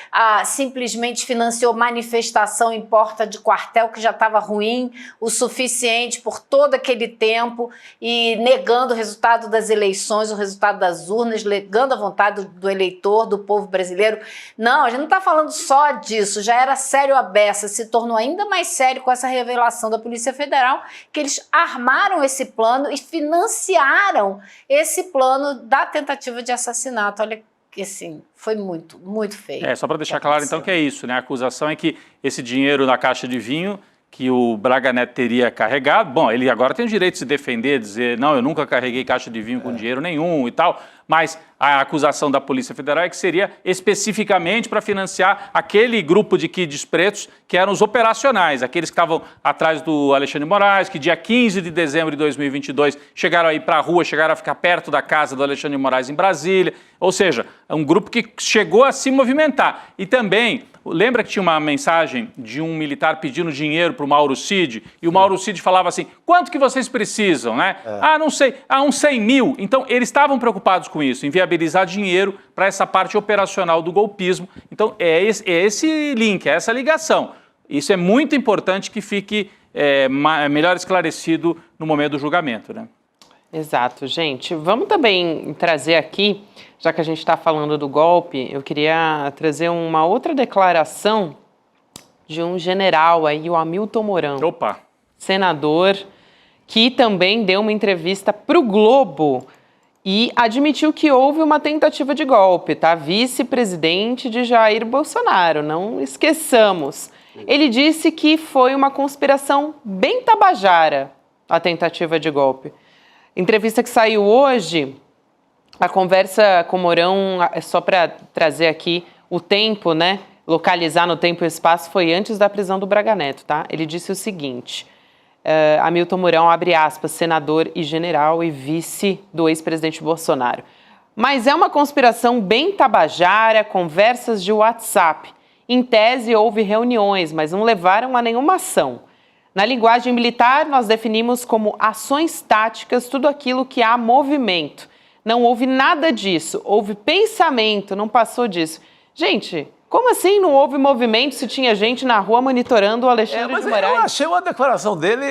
simplesmente financiou manifestação em porta de quartel que já estava ruim o suficiente por todo aquele tempo e negando o resultado das eleições, o resultado das urnas, negando a vontade do eleitor, do povo brasileiro. Não, a gente não está falando só disso, já era sério a beça, se tornou ainda mais sério com essa revelação da Polícia Federal, que eles armaram esse plano e financiaram esse plano da tentativa de assassinato. Olha que, assim, foi muito, muito feio. Só para deixar claro, então, que é isso, né? A acusação é que esse dinheiro na caixa de vinho que o Braga Neto teria carregado, bom, ele agora tem o direito de se defender, dizer, não, eu nunca carreguei caixa de vinho com dinheiro nenhum e tal, mas a acusação da Polícia Federal é que seria especificamente para financiar aquele grupo de kids pretos que eram os operacionais, aqueles que estavam atrás do Alexandre de Moraes, que dia 15 de dezembro de 2022 chegaram a ir para a rua, chegaram a ficar perto da casa do Alexandre de Moraes em Brasília. Ou seja, é um grupo que chegou a se movimentar. E também, lembra que tinha uma mensagem de um militar pedindo dinheiro para o Mauro Cid? E o Mauro Cid falava assim, quanto que vocês precisam, né? Ah, não sei, uns 100 mil. Então, eles estavam preocupados com isso, em viabilizar dinheiro para essa parte operacional do golpismo. Então, é esse link, é essa ligação. Isso é muito importante que fique melhor esclarecido no momento do julgamento, né? Exato, gente. Vamos também trazer aqui, já que a gente está falando do golpe, eu queria trazer uma outra declaração de um general aí, o Hamilton Mourão. Opa! Senador, que também deu uma entrevista para o Globo e admitiu que houve uma tentativa de golpe, tá? Vice-presidente de Jair Bolsonaro, não esqueçamos. Ele disse que foi uma conspiração bem tabajara, a tentativa de golpe. Entrevista que saiu hoje, a conversa com o Mourão, só para trazer aqui o tempo, né? Localizar no tempo e espaço, foi antes da prisão do Braga Neto, tá? Ele disse o seguinte, Hamilton Mourão, abre aspas, senador e general e vice do ex-presidente Bolsonaro. Mas é uma conspiração bem tabajara, conversas de WhatsApp. Em tese, houve reuniões, mas não levaram a nenhuma ação. Na linguagem militar, nós definimos como ações táticas tudo aquilo que há movimento. Não houve nada disso, houve pensamento, não passou disso. Gente, como assim não houve movimento se tinha gente na rua monitorando o Alexandre de Moraes? Eu achei uma declaração dele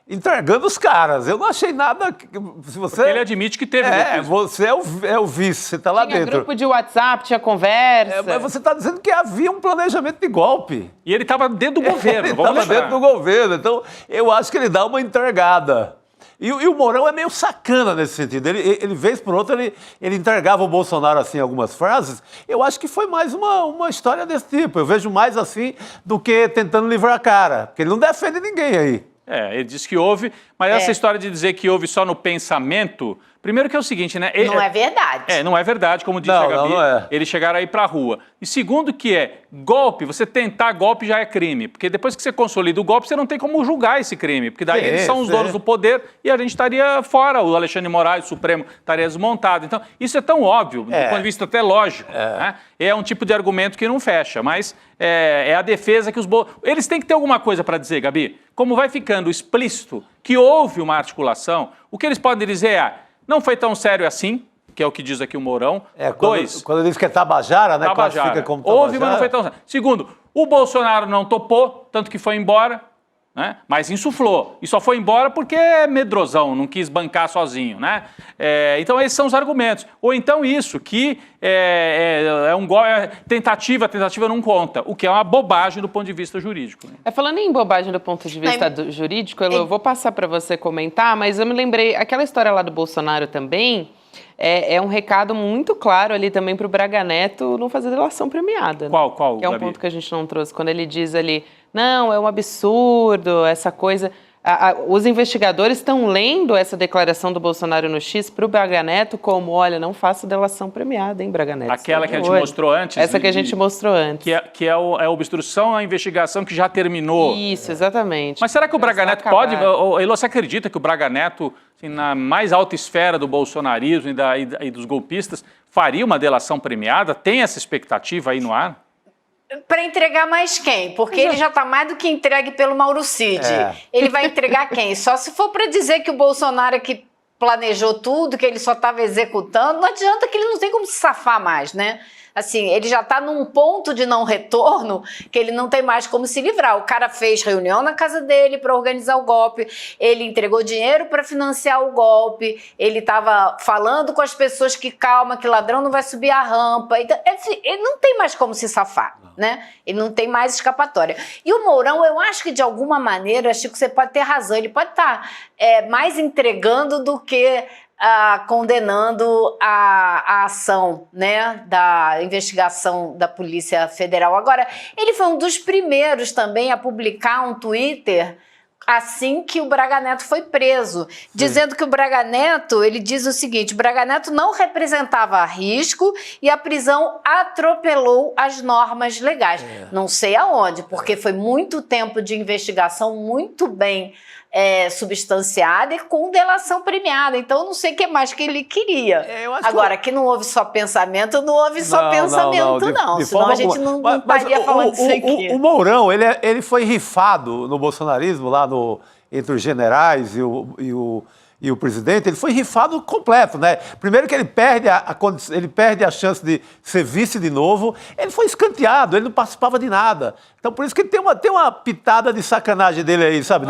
entregando os caras. Eu não achei nada... Se você... Porque ele admite que teve. Você é o vice, você está lá dentro. Tinha grupo de WhatsApp, tinha conversa. Mas você está dizendo que havia um planejamento de golpe. E ele estava dentro do governo, Ele estava dentro do governo. Então, eu acho que ele dá uma entregada. E o Mourão é meio sacana nesse sentido. Ele vez por outra, ele entregava o Bolsonaro assim algumas frases. Eu acho que foi mais uma história desse tipo. Eu vejo mais assim do que tentando livrar a cara. Porque ele não defende ninguém aí. Ele disse que houve, mas essa história de dizer que houve só no pensamento... Primeiro que é o seguinte, né? Não é verdade. Não é verdade, como disse a Gabi, eles chegaram aí pra rua. E segundo que golpe, você tentar golpe já é crime, porque depois que você consolida o golpe, você não tem como julgar esse crime, porque daí eles são os donos do poder e a gente estaria fora, o Alexandre de Moraes, o Supremo, estaria desmontado. Então, isso é tão óbvio, do ponto de vista até lógico, né? É um tipo de argumento que não fecha, mas é a defesa que eles têm que ter alguma coisa para dizer, Gabi. Como vai ficando explícito que houve uma articulação, o que eles podem dizer não foi tão sério assim, que é o que diz aqui o Mourão. Quando ele diz que é tabajara, né? Tabajara. Classifica como tabajara. Houve, mas não foi tão sério. Segundo, o Bolsonaro não topou, tanto que foi embora, né? Mas insuflou. E só foi embora porque é medrosão, não quis bancar sozinho, né? Então esses são os argumentos. Ou então isso, que tentativa não conta, o que é uma bobagem do ponto de vista jurídico. Né? Falando em bobagem do ponto de vista jurídico, eu vou passar para você comentar, mas eu me lembrei, aquela história lá do Bolsonaro também, é um recado muito claro ali também para o Braga Neto não fazer delação premiada. Né? Qual, que é um ponto que a gente não trouxe, quando ele diz ali, não, é um absurdo, essa coisa... Os investigadores estão lendo essa declaração do Bolsonaro no X para o Braga Neto como, olha, não faça delação premiada, hein, Braga Neto? Aquela que a gente mostrou antes. Essa que a gente mostrou antes. Que é a obstrução à investigação que já terminou. Isso, exatamente. Mas será que o Braga Neto pode... Elô, você acredita que o Braga Neto, assim, na mais alta esfera do bolsonarismo e dos golpistas, faria uma delação premiada? Tem essa expectativa aí no ar? Para entregar mais quem? Porque ele já está mais do que entregue pelo Mauro Cid. Ele vai entregar quem? Só se for para dizer que o Bolsonaro é que planejou tudo, que ele só estava executando. Não adianta, que ele não tem como se safar mais, né? Assim, ele já está num ponto de não retorno que ele não tem mais como se livrar. O cara fez reunião na casa dele para organizar o golpe, ele entregou dinheiro para financiar o golpe, ele estava falando com as pessoas que calma, que ladrão não vai subir a rampa. Então, ele não tem mais como se safar, né? Ele não tem mais escapatória. E o Mourão, eu acho que de alguma maneira, Chico, você pode ter razão, ele pode estar mais entregando do que... condenando a ação, né, da investigação da Polícia Federal. Agora, ele foi um dos primeiros também a publicar um Twitter assim que o Braga Neto foi preso, dizendo que o Braga Neto, ele diz o seguinte, o Braga Neto não representava risco e a prisão atropelou as normas legais. Não sei aonde, porque foi muito tempo de investigação muito bem substanciada e com delação premiada. Então, eu não sei o que mais que ele queria. Agora, que não houve só pensamento, não houve só pensamento, não. Senão a gente não estaria falando disso aqui. O Mourão, ele foi rifado no bolsonarismo, lá entre os generais e o presidente, ele foi rifado completo, né? Primeiro que ele perde a chance de ser vice de novo, ele foi escanteado, ele não participava de nada. Então, por isso que tem uma pitada de sacanagem dele aí, sabe?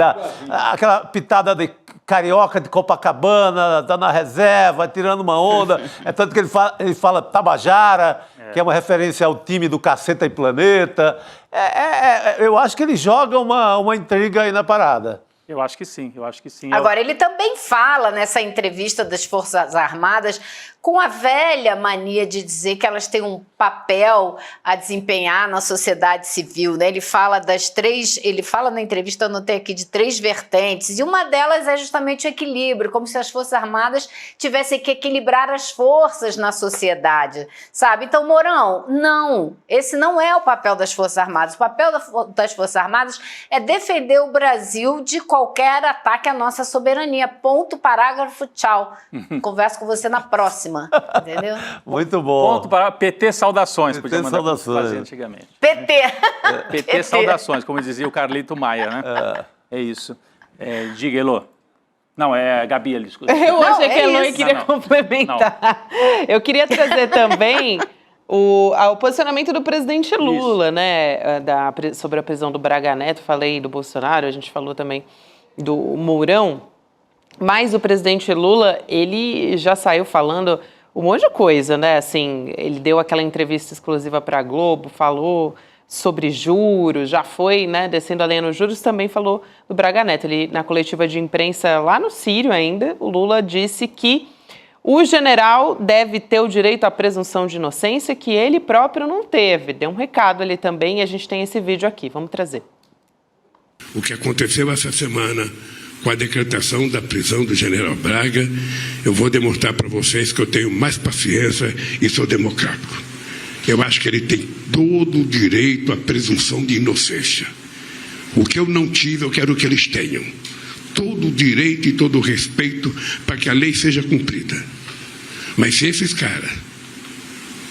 Aquela pitada de carioca de Copacabana, tá na reserva, tirando uma onda. É tanto que ele fala Tabajara, que é uma referência ao time do Caceta e Planeta. Eu acho que ele joga uma intriga aí na parada. Eu acho que sim, eu acho que sim. Agora, ele também fala nessa entrevista das Forças Armadas com a velha mania de dizer que elas têm um papel a desempenhar na sociedade civil, né? Ele fala na entrevista, eu anotei aqui, de 3 vertentes, e uma delas é justamente o equilíbrio, como se as Forças Armadas tivessem que equilibrar as forças na sociedade, sabe? Então, Mourão, não, esse não é o papel das Forças Armadas. O papel das Forças Armadas é defender o Brasil de qualquer ataque à nossa soberania. Ponto, parágrafo, tchau. Converso com você na próxima. Entendeu? Muito bom. Ponto para PT Saudações. PT Saudações. Fazer antigamente. PT Saudações, como dizia o Carlito Maia, né? É isso. Diga, Elô. Não, é a Gabi ali. Eu achei que a Elô queria complementar. Eu queria trazer também o posicionamento do presidente Lula, né? Sobre a prisão do Braga Neto. Falei do Bolsonaro, a gente falou também do Mourão. Mas o presidente Lula, ele já saiu falando um monte de coisa, né? Assim, ele deu aquela entrevista exclusiva para a Globo, falou sobre juros, já foi, né, descendo a lenha nos juros, também falou do Braga Neto. Ele, na coletiva de imprensa lá no Sírio ainda, o Lula disse que o general deve ter o direito à presunção de inocência, que ele próprio não teve. Deu um recado ali também e a gente tem esse vídeo aqui. Vamos trazer. O que aconteceu essa semana com a decretação da prisão do general Braga, eu vou demonstrar para vocês que eu tenho mais paciência e sou democrático. Eu acho que ele tem todo o direito à presunção de inocência. O que eu não tive, eu quero que eles tenham. Todo o direito e todo o respeito para que a lei seja cumprida. Mas se esses caras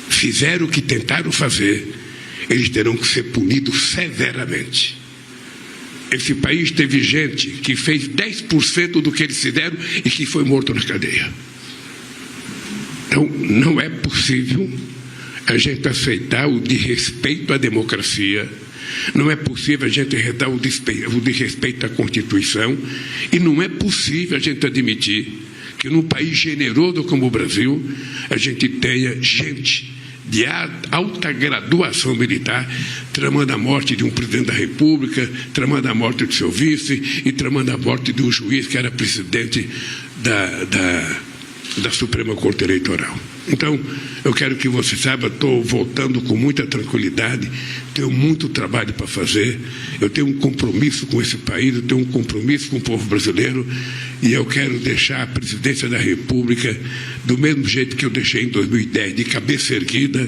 fizeram o que tentaram fazer, eles terão que ser punidos severamente. Esse país teve gente que fez 10% do que eles fizeram e que foi morto na cadeia. Então, não é possível a gente aceitar o desrespeito à democracia, não é possível a gente aceitar o desrespeito à Constituição e não é possível a gente admitir que num país generoso como o Brasil, a gente tenha gente de alta graduação militar, tramando a morte de um presidente da República, tramando a morte do seu vice e tramando a morte de um juiz que era presidente da Suprema Corte Eleitoral. Então, eu quero que você saiba, estou voltando com muita tranquilidade, tenho muito trabalho para fazer, eu tenho um compromisso com esse país, eu tenho um compromisso com o povo brasileiro e eu quero deixar a presidência da República do mesmo jeito que eu deixei em 2010, de cabeça erguida,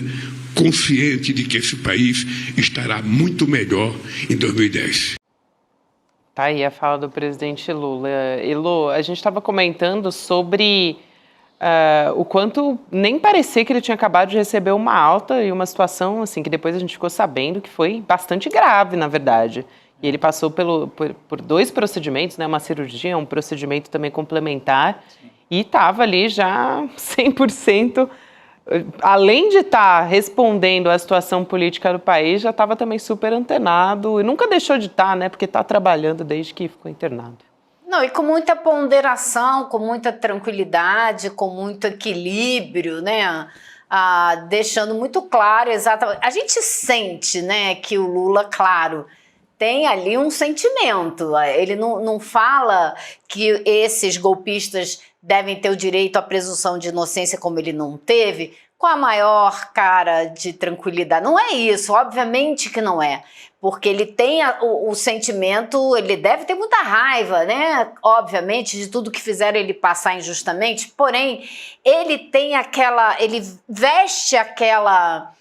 consciente de que esse país estará muito melhor em 2010. Tá aí a fala do presidente Lula. Elô, a gente estava comentando sobre o quanto nem parecia que ele tinha acabado de receber uma alta e uma situação assim que depois a gente ficou sabendo que foi bastante grave, na verdade. E ele passou por 2 procedimentos, né, uma cirurgia, um procedimento também complementar, e estava ali já 100%, além de estar respondendo à situação política do país, já estava também super antenado, e nunca deixou de estar, né, porque está trabalhando desde que ficou internado. Não, e com muita ponderação, com muita tranquilidade, com muito equilíbrio, né? Deixando muito claro exatamente. A gente sente, né, que o Lula, claro, tem ali um sentimento. Ele não fala que esses golpistas devem ter o direito à presunção de inocência como ele não teve, com a maior cara de tranquilidade. Não é isso, obviamente que não é. Porque ele tem o sentimento, ele deve ter muita raiva, né? Obviamente, de tudo que fizeram ele passar injustamente. Porém, ele tem ele veste aquela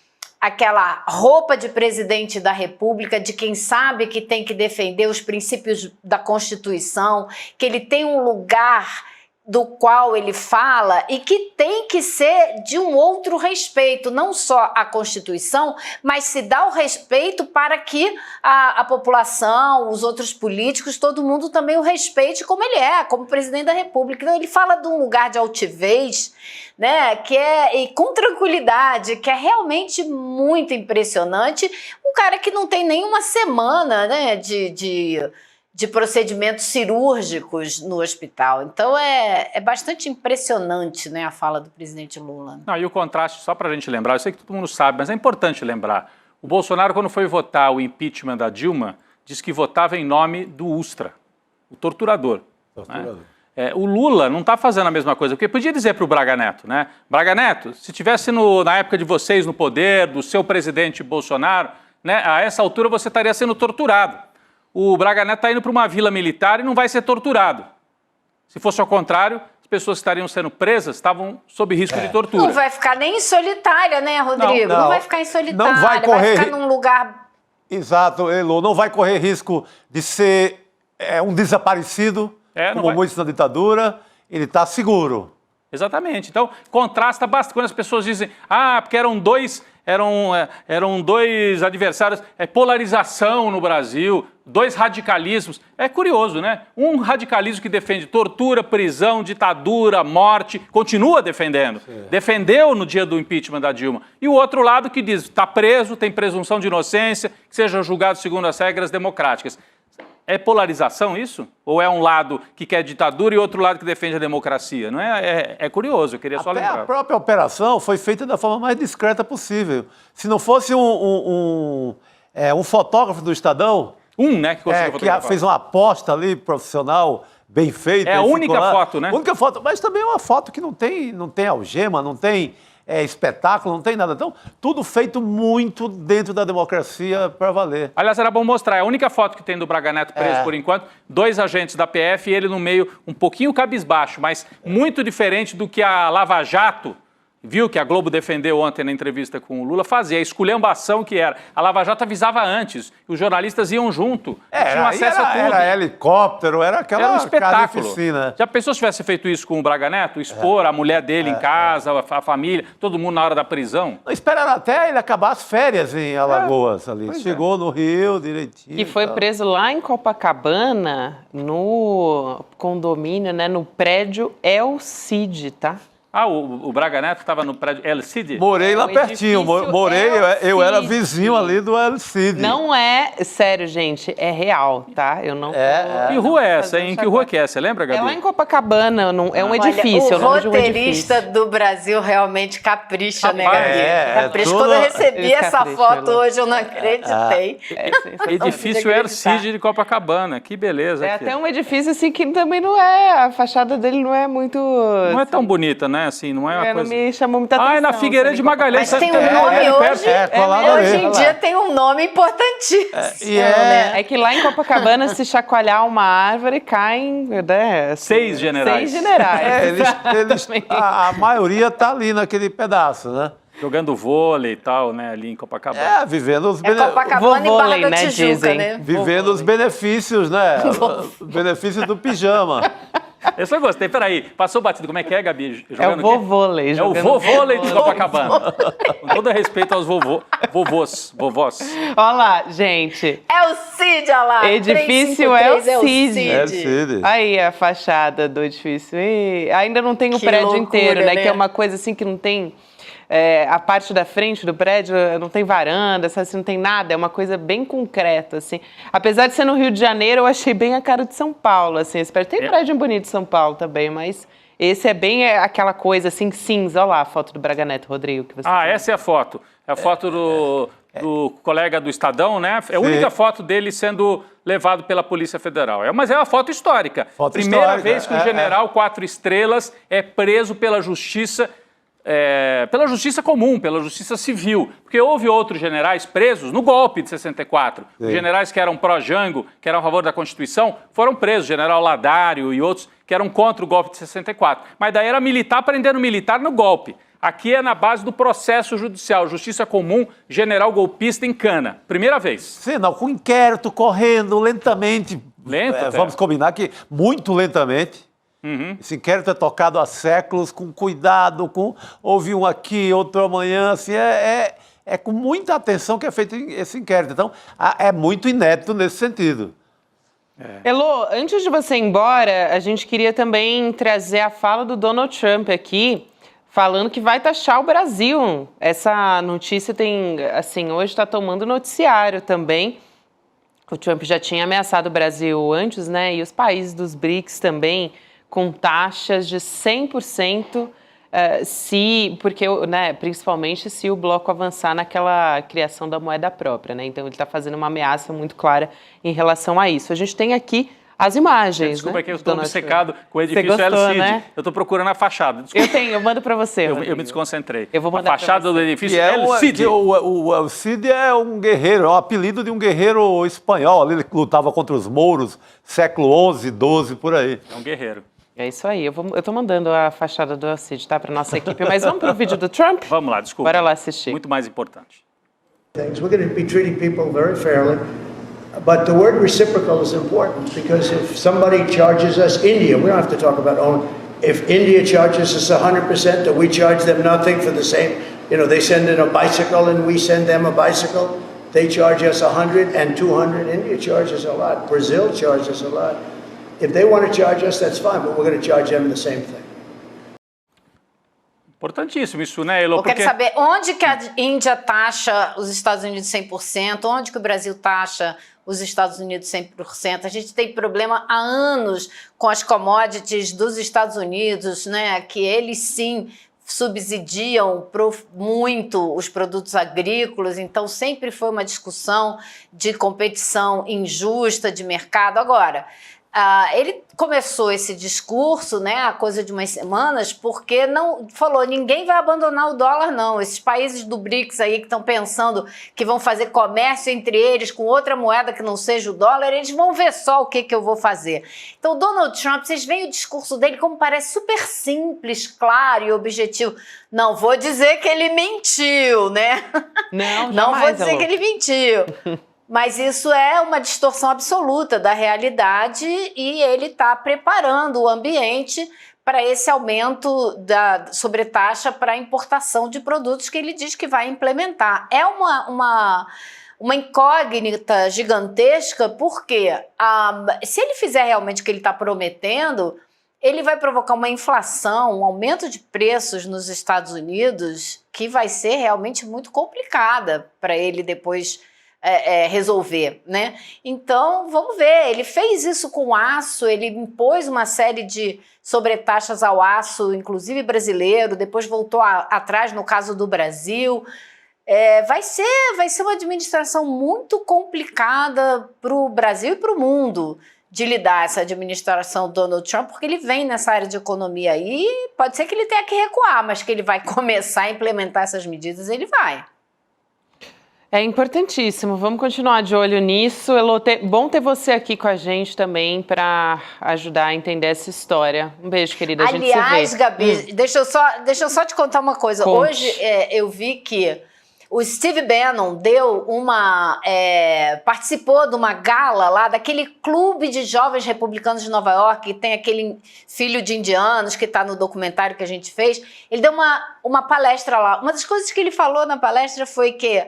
roupa de presidente da República, de quem sabe que tem que defender os princípios da Constituição, que ele tem um lugar do qual ele fala e que tem que ser de um outro respeito, não só à Constituição, mas se dá o respeito para que a população, os outros políticos, todo mundo também o respeite como ele é, como presidente da República. Então, ele fala de um lugar de altivez, né, e com tranquilidade, que é realmente muito impressionante. Um cara que não tem nenhuma semana, né, de procedimentos cirúrgicos no hospital. Então, é bastante impressionante, né, a fala do presidente Lula. Não, e o contraste, só para a gente lembrar, eu sei que todo mundo sabe, mas é importante lembrar. O Bolsonaro, quando foi votar o impeachment da Dilma, disse que votava em nome do Ustra, o torturador. Né? O Lula não está fazendo a mesma coisa, porque podia dizer para o Braga Neto, né? Braga Neto, se tivesse na época de vocês no poder, do seu presidente Bolsonaro, né, a essa altura você estaria sendo torturado. O Braga Neto está indo para uma vila militar e não vai ser torturado. Se fosse ao contrário, as pessoas que estariam sendo presas estavam sob risco de tortura. Não vai ficar nem em solitária, né, Rodrigo? Não vai ficar em solitária, não vai ficar num lugar... Exato, Elô, não vai correr risco de ser um desaparecido, como muitos na ditadura, ele está seguro. Exatamente. Então, contrasta bastante quando as pessoas dizem, porque eram dois adversários, polarização no Brasil, dois radicalismos. É curioso, né? Um radicalismo que defende tortura, prisão, ditadura, morte, continua defendendo. Defendeu no dia do impeachment da Dilma. E o outro lado que diz, está preso, tem presunção de inocência, que seja julgado segundo as regras democráticas. É polarização isso? Ou é um lado que quer ditadura e outro lado que defende a democracia? Não é curioso, eu queria só lembrar. A própria operação foi feita da forma mais discreta possível. Se não fosse um fotógrafo do Estadão... né? Que fez uma aposta ali, profissional, bem feita. É a única foto, né? A única foto, mas também é uma foto que não tem algema, não tem espetáculo, não tem nada. Então, tudo feito muito dentro da democracia para valer. Aliás, era bom mostrar. É a única foto que tem do Braga Neto preso por enquanto. 2 agentes da PF e ele no meio um pouquinho cabisbaixo, mas muito diferente do que a Lava Jato, viu, que a Globo defendeu ontem na entrevista com o Lula, fazia a esculhambação que era. A Lava Jato avisava antes, os jornalistas iam junto, tinham acesso a tudo. Era helicóptero, era um espetáculo. Carnificina. Já pensou se tivesse feito isso com o Braga Neto? Expor a mulher dele em casa, a família, todo mundo na hora da prisão? Esperaram até ele acabar as férias em Alagoas ali. Chegou no Rio direitinho. E foi preso lá em Copacabana, no condomínio, né, no prédio El Cid, tá? O Braga Neto estava no prédio El Cid? Morei lá pertinho, eu era vizinho ali do El Cid. Não é, sério, gente, é real, tá? Eu não... Que rua é essa, hein? Que rua que é? Você lembra, Gabi? É lá em Copacabana, é um edifício. O roteirista do Brasil realmente capricha, né, Gabi? Capricha. Quando eu recebi essa foto hoje, eu não acreditei. Edifício El Cid de Copacabana, que beleza. É até um edifício, assim, que também não é... A fachada dele não é muito... Não é tão bonita, né? Assim, não é uma coisa... Não me chamou muita atenção. É na Figueiredo de Magalhães. Mas tem um nome hoje. Hoje em dia tem um nome importantíssimo. É que lá em Copacabana, se chacoalhar uma árvore, caem... Né, 6 generais. 6 generais. A maioria tá ali naquele pedaço, né? Jogando vôlei e tal, né? Ali em Copacabana. Vivendo os Copacabana e Barra da Tijuca, né? Vivendo os benefícios, né? Os benefícios do pijama. Eu só gostei. Peraí, passou batido. Como é que é, Gabi? Jogando o vovôlei. É o vovôlei de Copacabana. Com todo respeito aos vovós. Olha lá, gente. É o Cid, olha lá. Edifício é o Cid. É o Cid. Aí a fachada do edifício. E ainda não tem o prédio loucura, inteiro, né? Que é uma coisa assim que não tem... a parte da frente do prédio não tem varanda, assim, não tem nada, é uma coisa bem concreta, assim. Apesar de ser no Rio de Janeiro, eu achei bem a cara de São Paulo, assim, esse prédio. Tem prédio bonito de São Paulo também, mas esse é bem aquela coisa, assim, cinza. Olha lá a foto do Braga Neto, Rodrigo, que você tem. Essa é a foto. É a foto do colega do Estadão, né? É a única foto dele sendo levado pela Polícia Federal. Mas é uma foto histórica. Primeira vez que um general 4 estrelas é preso pela Justiça pela justiça comum, pela justiça civil, porque houve outros generais presos no golpe de 64. Os generais que eram pró-Jango, que eram a favor da Constituição, foram presos, general Ladário e outros que eram contra o golpe de 64. Mas daí era militar prendendo militar no golpe. Aqui é na base do processo judicial, justiça comum, general golpista em cana. Primeira vez. Sim, não, com inquérito correndo lentamente. Lento, vamos combinar que muito lentamente. Esse inquérito é tocado há séculos, com cuidado, houve um aqui, outro amanhã, assim, é com muita atenção que é feito esse inquérito. Então, é muito inédito nesse sentido. Elô, antes de você ir embora, a gente queria também trazer a fala do Donald Trump aqui, falando que vai taxar o Brasil. Essa notícia tem, assim, hoje está tomando noticiário também. O Trump já tinha ameaçado o Brasil antes, né? E os países dos BRICS também, com taxas de 100%, porque, né, principalmente se o bloco avançar naquela criação da moeda própria, né? Então ele está fazendo uma ameaça muito clara em relação a isso. A gente tem aqui as imagens. Desculpa, né, que eu estou obcecado com o edifício El-Cid. Né? Eu estou procurando a fachada. Desculpa. Eu mando para você. Eu me desconcentrei. Eu vou mandar a fachada do edifício El-Cid. O El-Cid é um guerreiro, é o apelido de um guerreiro espanhol. Ele lutava contra os mouros, século XI, XII, por aí. É um guerreiro. É isso aí. Eu tô mandando a fachada do El-Cid, tá, para nossa equipe. Mas vamos pro vídeo do Trump? Vamos lá, desculpa. Bora lá assistir. Muito mais importante. We're going to be treating people very fairly. But the word reciprocal is important because if somebody charges us, India, we don't have to talk about own. If India charges us 100%, that we charge them nothing for the same, they send in a bicycle and we send them a bicycle. They charge us 100 and 200. India charges a lot. Brazil charges a lot. If they want to charge us, that's fine, but we're going to charge them the same thing. Importantíssimo isso, né, Elô? Eu quero saber onde que a Índia taxa os Estados Unidos 100%, onde que o Brasil taxa os Estados Unidos 100%. A gente tem problema há anos com as commodities dos Estados Unidos, né, que eles sim subsidiam muito os produtos agrícolas, então sempre foi uma discussão de competição injusta de mercado. Agora, ele começou esse discurso, né, há coisa de umas semanas, porque não falou, ninguém vai abandonar o dólar, não. Esses países do BRICS aí que estão pensando que vão fazer comércio entre eles com outra moeda que não seja o dólar, eles vão ver só o que eu vou fazer. Então, o Donald Trump, vocês veem o discurso dele como parece super simples, claro e objetivo. Não vou dizer que ele mentiu, né? Não vou dizer que ele mentiu. Mas isso é uma distorção absoluta da realidade e ele está preparando o ambiente para esse aumento da sobretaxa para a importação de produtos que ele diz que vai implementar. É uma incógnita gigantesca, porque se ele fizer realmente o que ele está prometendo, ele vai provocar uma inflação, um aumento de preços nos Estados Unidos que vai ser realmente muito complicada para ele depois resolver, né? Então, vamos ver, ele fez isso com o aço, ele impôs uma série de sobretaxas ao aço, inclusive brasileiro, depois voltou atrás no caso do Brasil. Vai ser uma administração muito complicada para o Brasil e para o mundo de lidar essa administração Donald Trump, porque ele vem nessa área de economia aí, pode ser que ele tenha que recuar, mas que ele vai começar a implementar essas medidas, ele vai. É importantíssimo, vamos continuar de olho nisso. Elô, bom ter você aqui com a gente também para ajudar a entender essa história. Um beijo, querida, a gente se vê. Aliás, Gabi, deixa eu só te contar uma coisa. Conte. Hoje eu vi que o Steve Bannon participou de uma gala lá daquele clube de jovens republicanos de Nova York, que tem aquele filho de indianos que está no documentário que a gente fez. Ele deu uma palestra lá. Uma das coisas que ele falou na palestra foi que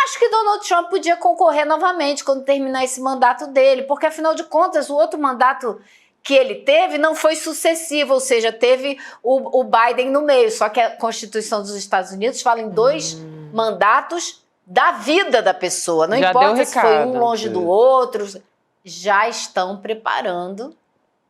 acho que Donald Trump podia concorrer novamente quando terminar esse mandato dele, porque afinal de contas o outro mandato que ele teve não foi sucessivo, ou seja, teve o Biden no meio, só que a Constituição dos Estados Unidos fala em 2 mandatos da vida da pessoa, não já importa se foi um longe do outro, já estão preparando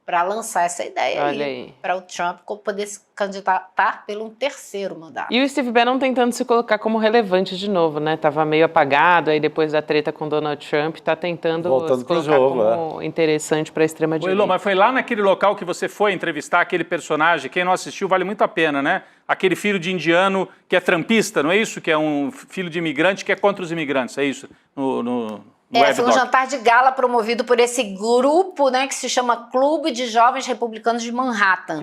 para lançar essa ideia aí. Para o Trump poder se candidatar pelo um terceiro mandato. E o Steve Bannon tentando se colocar como relevante de novo, né? Tava meio apagado, aí depois da treta com Donald Trump, tá tentando voltando se colocar como interessante para a extrema-direita. Elô, mas foi lá naquele local que você foi entrevistar aquele personagem, quem não assistiu vale muito a pena, né? Aquele filho de indiano que é trampista, não é isso? Que é um filho de imigrante que é contra os imigrantes, é isso? Foi um jantar de gala promovido por esse grupo, né, que se chama Clube de Jovens Republicanos de Manhattan,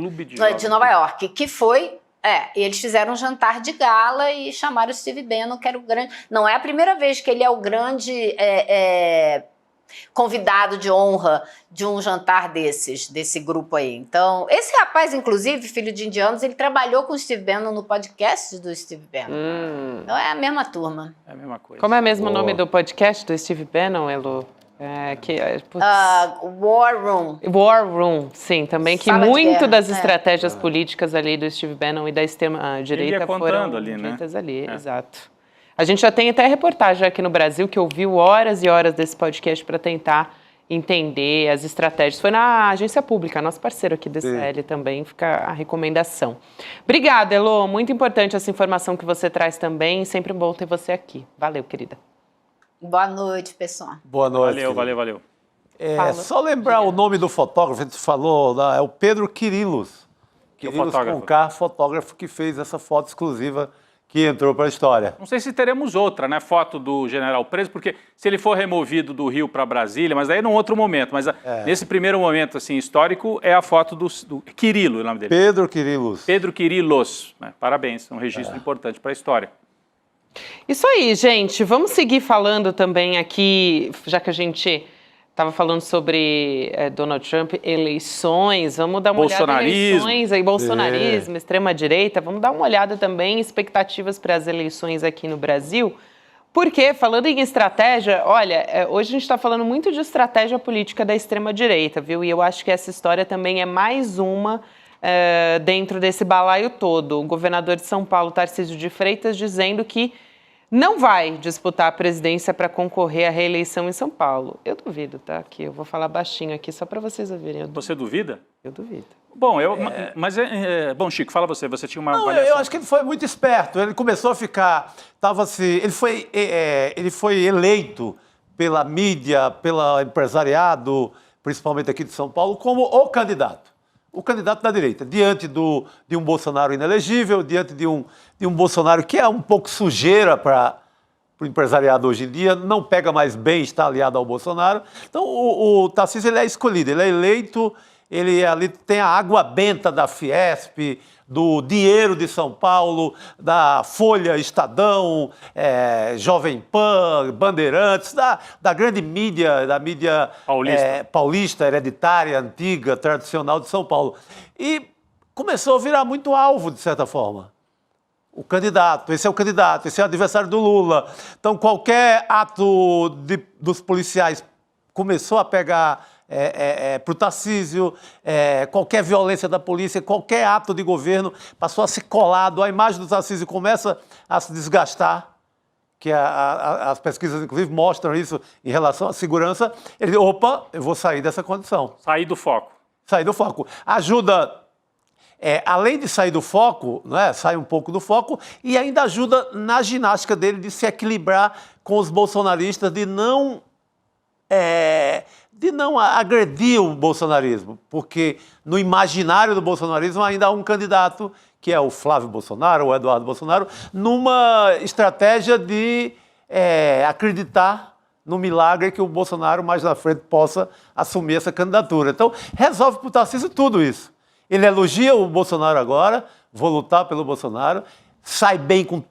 de Nova York, que foi... eles fizeram um jantar de gala e chamaram o Steve Bannon, que era o grande... Não é a primeira vez que ele é o grande convidado de honra de um jantar desse grupo aí. Então, esse rapaz, inclusive, filho de indianos, ele trabalhou com o Steve Bannon no podcast do Steve Bannon. Então é a mesma turma. É a mesma coisa. Como é mesmo o nome do podcast do Steve Bannon, Elô? War Room. War Room, sim, também, que Sala de muito guerra, das estratégias políticas ali do Steve Bannon e da extrema-direita foram ali, né? ditas ali, exato. A gente já tem até reportagem aqui no Brasil que ouviu horas e horas desse podcast para tentar entender as estratégias. Foi na agência pública, nosso parceiro aqui da CL também, fica a recomendação. Obrigada, Elô, muito importante essa informação que você traz também, sempre bom ter você aqui. Valeu, querida. Boa noite, pessoal. Boa noite. Valeu. Só lembrar o nome do fotógrafo, a gente falou, é o Pedro Quirilos. Quirilos com K, fotógrafo que fez essa foto exclusiva que entrou para a história. Não sei se teremos outra, né, foto do general preso, porque se ele for removido do Rio para Brasília, mas aí num outro momento, mas nesse primeiro momento assim histórico é a foto do Quirilo, o nome dele. Pedro Quirilos. Pedro Quirilos, né? Parabéns, um registro importante para a história. Isso aí, gente, vamos seguir falando também aqui, já que a gente estava falando sobre Donald Trump, eleições, vamos dar uma olhada em eleições, aí, bolsonarismo, extrema-direita, vamos dar uma olhada também em expectativas para as eleições aqui no Brasil, porque, falando em estratégia, olha, hoje a gente está falando muito de estratégia política da extrema-direita, viu? E eu acho que essa história também é mais uma dentro desse balaio todo. O governador de São Paulo, Tarcísio de Freitas, dizendo que não vai disputar a presidência para concorrer à reeleição em São Paulo. Eu duvido, tá? Aqui, eu vou falar baixinho aqui só para vocês ouvirem. Você duvida? Eu duvido. Bom, bom, Chico, fala você tinha uma avaliação. Eu acho que ele foi muito esperto. Ele começou a ficar, ele foi eleito pela mídia, pelo empresariado, principalmente aqui de São Paulo, como o candidato da direita, diante de um Bolsonaro inelegível, diante de um Bolsonaro que é um pouco sujeira para o empresariado hoje em dia, não pega mais bem estar aliado ao Bolsonaro. Então, o Tarcísio ele é escolhido, ele é eleito, ele ali tem a água benta da Fiesp, do dinheiro de São Paulo, da Folha, Estadão, Jovem Pan, Bandeirantes, da grande mídia, da mídia paulista, hereditária, antiga, tradicional de São Paulo. E começou a virar muito alvo, de certa forma. O candidato, esse é o adversário do Lula. Então, qualquer ato dos policiais começou a pegar para o Tarcísio, qualquer violência da polícia, qualquer ato de governo passou a ser colado, a imagem do Tarcísio começa a se desgastar, que as pesquisas, inclusive, mostram isso em relação à segurança. Ele, eu vou sair dessa condição. Sair do foco. Ajuda, além de sair do foco, sai um pouco do foco, e ainda ajuda na ginástica dele de se equilibrar com os bolsonaristas, de não agredir o bolsonarismo, porque no imaginário do bolsonarismo ainda há um candidato, que é o Flávio Bolsonaro, o Eduardo Bolsonaro, numa estratégia de acreditar no milagre que o Bolsonaro mais na frente possa assumir essa candidatura. Então, resolve para o Tarcísio tudo isso. Ele elogia o Bolsonaro agora, vou lutar pelo Bolsonaro, sai bem com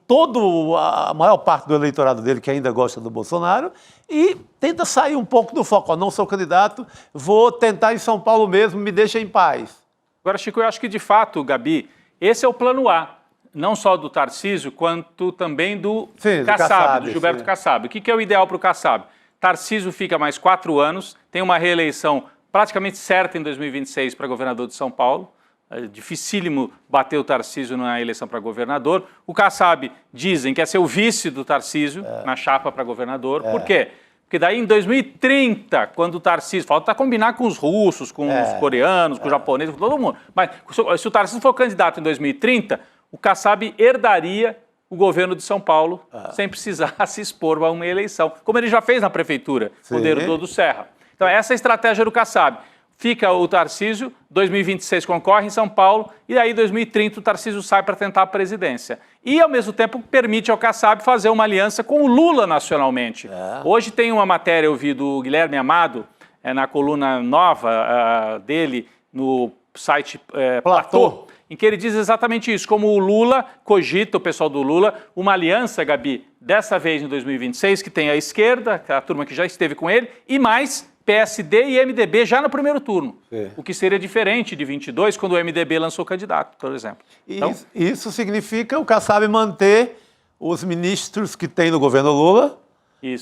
a maior parte do eleitorado dele que ainda gosta do Bolsonaro e tenta sair um pouco do foco. Não sou candidato, vou tentar em São Paulo mesmo, me deixa em paz. Agora, Chico, eu acho que de fato, Gabi, esse é o plano A, não só do Tarcísio, quanto também do Kassab, do Gilberto Kassab. O que é o ideal para o Kassab? Tarcísio fica mais 4 anos, tem uma reeleição praticamente certa em 2026 para governador de São Paulo. É dificílimo bater o Tarcísio na eleição para governador. O Kassab dizem que é ser o vice do Tarcísio na chapa para governador. Por quê? Porque daí em 2030, quando o Tarcísio... Falta combinar com os russos, com os coreanos, com os japoneses, com todo mundo. Mas se o Tarcísio for candidato em 2030, o Kassab herdaria o governo de São Paulo sem precisar se expor a uma eleição, como ele já fez na prefeitura, quando herdou do Serra. Então essa é a estratégia do Kassab. Fica o Tarcísio, 2026 concorre em São Paulo, e aí em 2030 o Tarcísio sai para tentar a presidência. E, ao mesmo tempo, permite ao Kassab fazer uma aliança com o Lula nacionalmente. Hoje tem uma matéria, eu vi, do Guilherme Amado, na coluna nova dele, no site Platô, em que ele diz exatamente isso, como o Lula cogita, o pessoal do Lula, uma aliança, Gabi, dessa vez em 2026, que tem a esquerda, a turma que já esteve com ele, e mais PSD e MDB já no primeiro turno, o que seria diferente de 22, quando o MDB lançou candidato, por exemplo. Então, isso significa o Kassab manter os ministros que tem no governo Lula,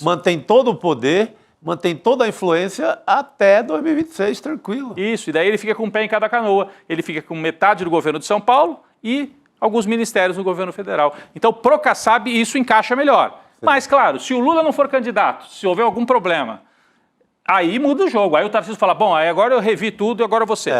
mantém todo o poder, mantém toda a influência até 2026, tranquilo. Isso, e daí ele fica com um pé em cada canoa. Ele fica com metade do governo de São Paulo e alguns ministérios no governo federal. Então, pro Kassab, isso encaixa melhor. Mas, claro, se o Lula não for candidato, se houver algum problema, aí muda o jogo. Aí o Tarcísio fala, bom, aí agora eu revi tudo e agora você.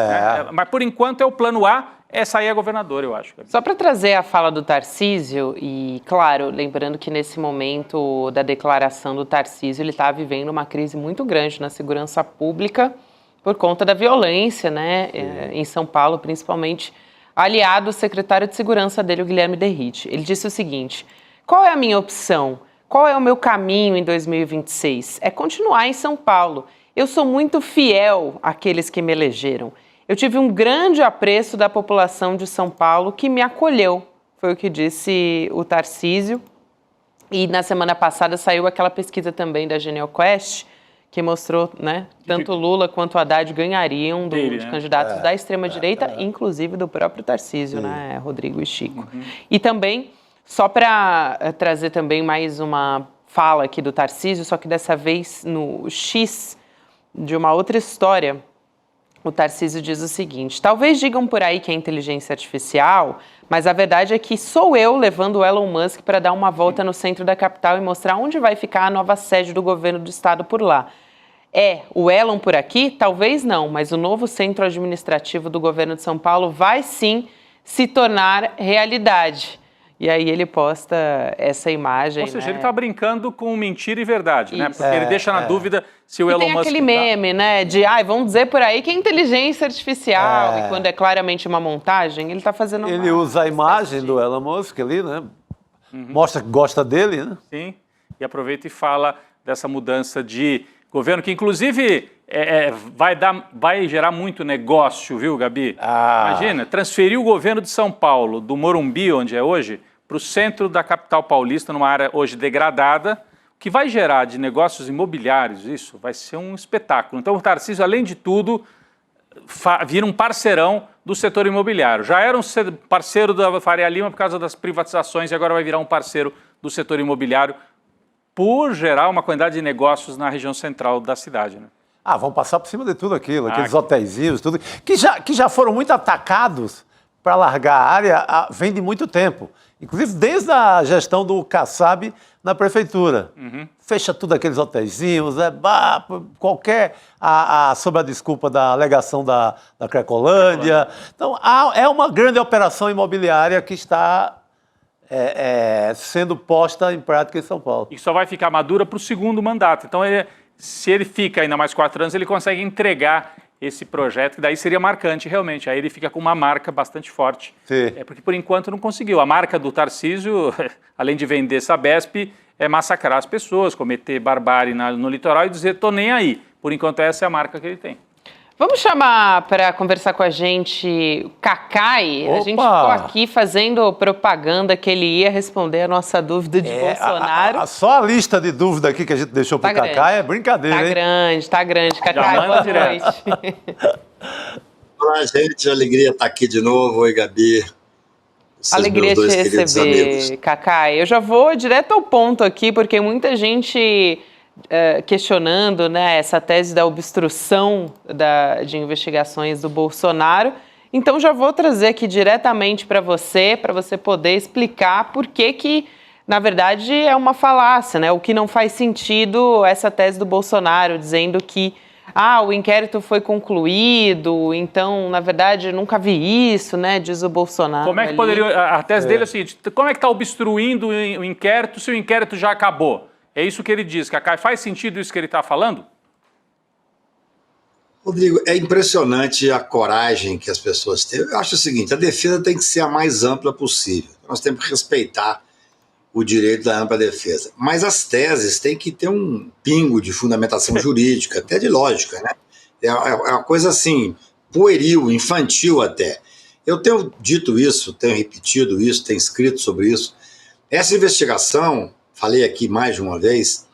Mas, por enquanto, é o plano A, essa aí é governador, eu acho. Só para trazer a fala do Tarcísio, e, claro, lembrando que nesse momento da declaração do Tarcísio, ele está vivendo uma crise muito grande na segurança pública por conta da violência, né, em São Paulo, principalmente, aliado ao secretário de segurança dele, o Guilherme Derrite. Ele disse o seguinte, qual é a minha opção? Qual é o meu caminho em 2026? É continuar em São Paulo. Eu sou muito fiel àqueles que me elegeram. Eu tive um grande apreço da população de São Paulo que me acolheu. Foi o que disse o Tarcísio. E na semana passada saiu aquela pesquisa também da GenealQuest, que mostrou, né, tanto Lula quanto Haddad ganhariam de candidatos da extrema-direita, inclusive do próprio Tarcísio, né, Rodrigo e Chico. E também... Só para trazer também mais uma fala aqui do Tarcísio, só que dessa vez no X de uma outra história, o Tarcísio diz o seguinte, talvez digam por aí que é inteligência artificial, mas a verdade é que sou eu levando o Elon Musk para dar uma volta no centro da capital e mostrar onde vai ficar a nova sede do governo do estado por lá. O Elon por aqui? Talvez não, mas o novo centro administrativo do governo de São Paulo vai sim se tornar realidade. E aí ele posta essa imagem. Ou seja, ele está brincando com mentira e verdade, né? Porque ele deixa na dúvida se o Elon Musk... tem aquele meme, né? De, vão dizer por aí que é inteligência artificial. E quando é claramente uma montagem, ele está fazendo uma... Ele usa a imagem do Elon Musk ali, né? Mostra que gosta dele, né? Sim, e aproveita e fala dessa mudança de governo, que inclusive vai gerar muito negócio, viu, Gabi? Imagina, transferir o governo de São Paulo, do Morumbi, onde é hoje, para o centro da capital paulista, numa área hoje degradada, que vai gerar de negócios imobiliários, isso vai ser um espetáculo. Então o Tarcísio, além de tudo, vira um parceirão do setor imobiliário. Já era um parceiro da Faria Lima por causa das privatizações e agora vai virar um parceiro do setor imobiliário por gerar uma quantidade de negócios na região central da cidade, né? Vão passar por cima de tudo aquilo, aqueles hotelzinhos, tudo, que já foram muito atacados para largar a área vem de muito tempo. Inclusive desde a gestão do Kassab na prefeitura. Fecha tudo aqueles hotelzinhos, sob a desculpa da alegação da Cracolândia. Então, é uma grande operação imobiliária que está sendo posta em prática em São Paulo. E só vai ficar madura para o segundo mandato. Então, se ele fica ainda mais 4 anos, ele consegue entregar esse projeto, que daí seria marcante realmente. Aí ele fica com uma marca bastante forte. Porque por enquanto não conseguiu. A marca do Tarcísio, além de vender Sabesp, é massacrar as pessoas, cometer barbárie no litoral e dizer, tô nem aí. Por enquanto essa é a marca que ele tem. Vamos chamar para conversar com a gente o Cacai. A gente ficou aqui fazendo propaganda que ele ia responder a nossa dúvida de Bolsonaro. Só a lista de dúvida aqui que a gente deixou para o Cacai é brincadeira, hein? Tá grande. Cacai, boa noite. Olá, gente. Alegria estar aqui de novo. Oi, Gabi. Alegria te receber, Cacai. Eu já vou direto ao ponto aqui, porque muita gente... questionando, né, essa tese da obstrução de investigações do Bolsonaro. Então já vou trazer aqui diretamente para você poder explicar por que na verdade, é uma falácia, né? O que não faz sentido essa tese do Bolsonaro, dizendo que o inquérito foi concluído, então, na verdade, nunca vi isso, né? Diz o Bolsonaro. Como é que poderia... A tese dele é a seguinte, como é que está obstruindo o inquérito se o inquérito já acabou? É isso que ele diz, Cacai. Faz sentido isso que ele está falando? Rodrigo, é impressionante a coragem que as pessoas têm. Eu acho o seguinte, a defesa tem que ser a mais ampla possível. Nós temos que respeitar o direito da ampla defesa. Mas as teses têm que ter um pingo de fundamentação jurídica, até de lógica, né? É uma coisa assim, pueril, infantil até. Eu tenho dito isso, tenho repetido isso, tenho escrito sobre isso. Essa investigação, falei aqui mais de uma vez,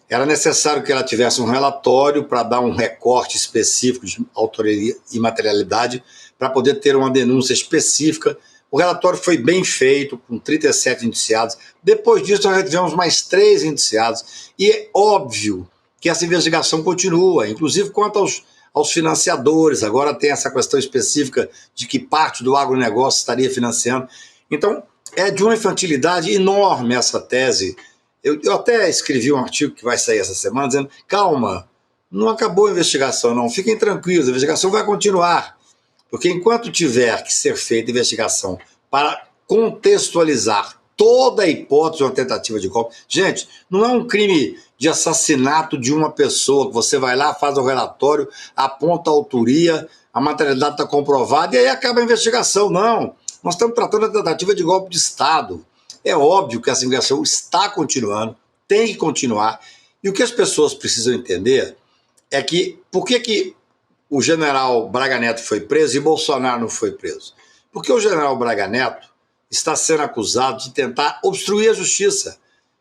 era necessário que ela tivesse um relatório para dar um recorte específico de autoria e materialidade, para poder ter uma denúncia específica. O relatório foi bem feito, com 37 indiciados. Depois disso, nós tivemos mais 3 indiciados. E é óbvio que essa investigação continua, inclusive quanto aos financiadores. Agora tem essa questão específica de que parte do agronegócio estaria financiando. Então, é de uma infantilidade enorme essa tese. Eu até escrevi um artigo que vai sair essa semana, dizendo, calma, não acabou a investigação, não. Fiquem tranquilos, a investigação vai continuar. Porque enquanto tiver que ser feita investigação para contextualizar toda a hipótese de uma tentativa de golpe... Gente, não é um crime de assassinato de uma pessoa, que você vai lá, faz o relatório, aponta a autoria, a materialidade está comprovada e aí acaba a investigação. Não, nós estamos tratando da tentativa de golpe de Estado. É óbvio que essa investigação está continuando, tem que continuar. E o que as pessoas precisam entender é que... Por que o general Braga Neto foi preso e Bolsonaro não foi preso? Porque o general Braga Neto está sendo acusado de tentar obstruir a justiça.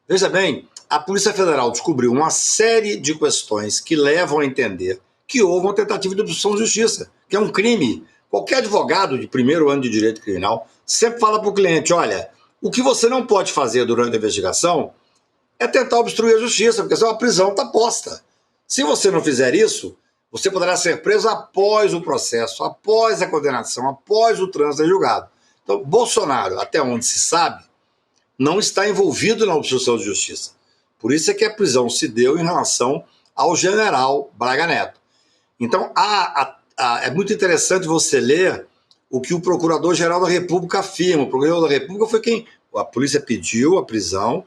Veja bem, a Polícia Federal descobriu uma série de questões que levam a entender que houve uma tentativa de obstrução de justiça, que é um crime. Qualquer advogado de primeiro ano de direito criminal sempre fala para o cliente, olha, o que você não pode fazer durante a investigação é tentar obstruir a justiça, porque senão a prisão está posta. Se você não fizer isso, você poderá ser preso após o processo, após a condenação, após o trânsito em julgado. Então, Bolsonaro, até onde se sabe, não está envolvido na obstrução de justiça. Por isso é que a prisão se deu em relação ao general Braga Neto. Então, é muito interessante você ler o que o Procurador-Geral da República afirma. O Procurador da República foi quem... A polícia pediu a prisão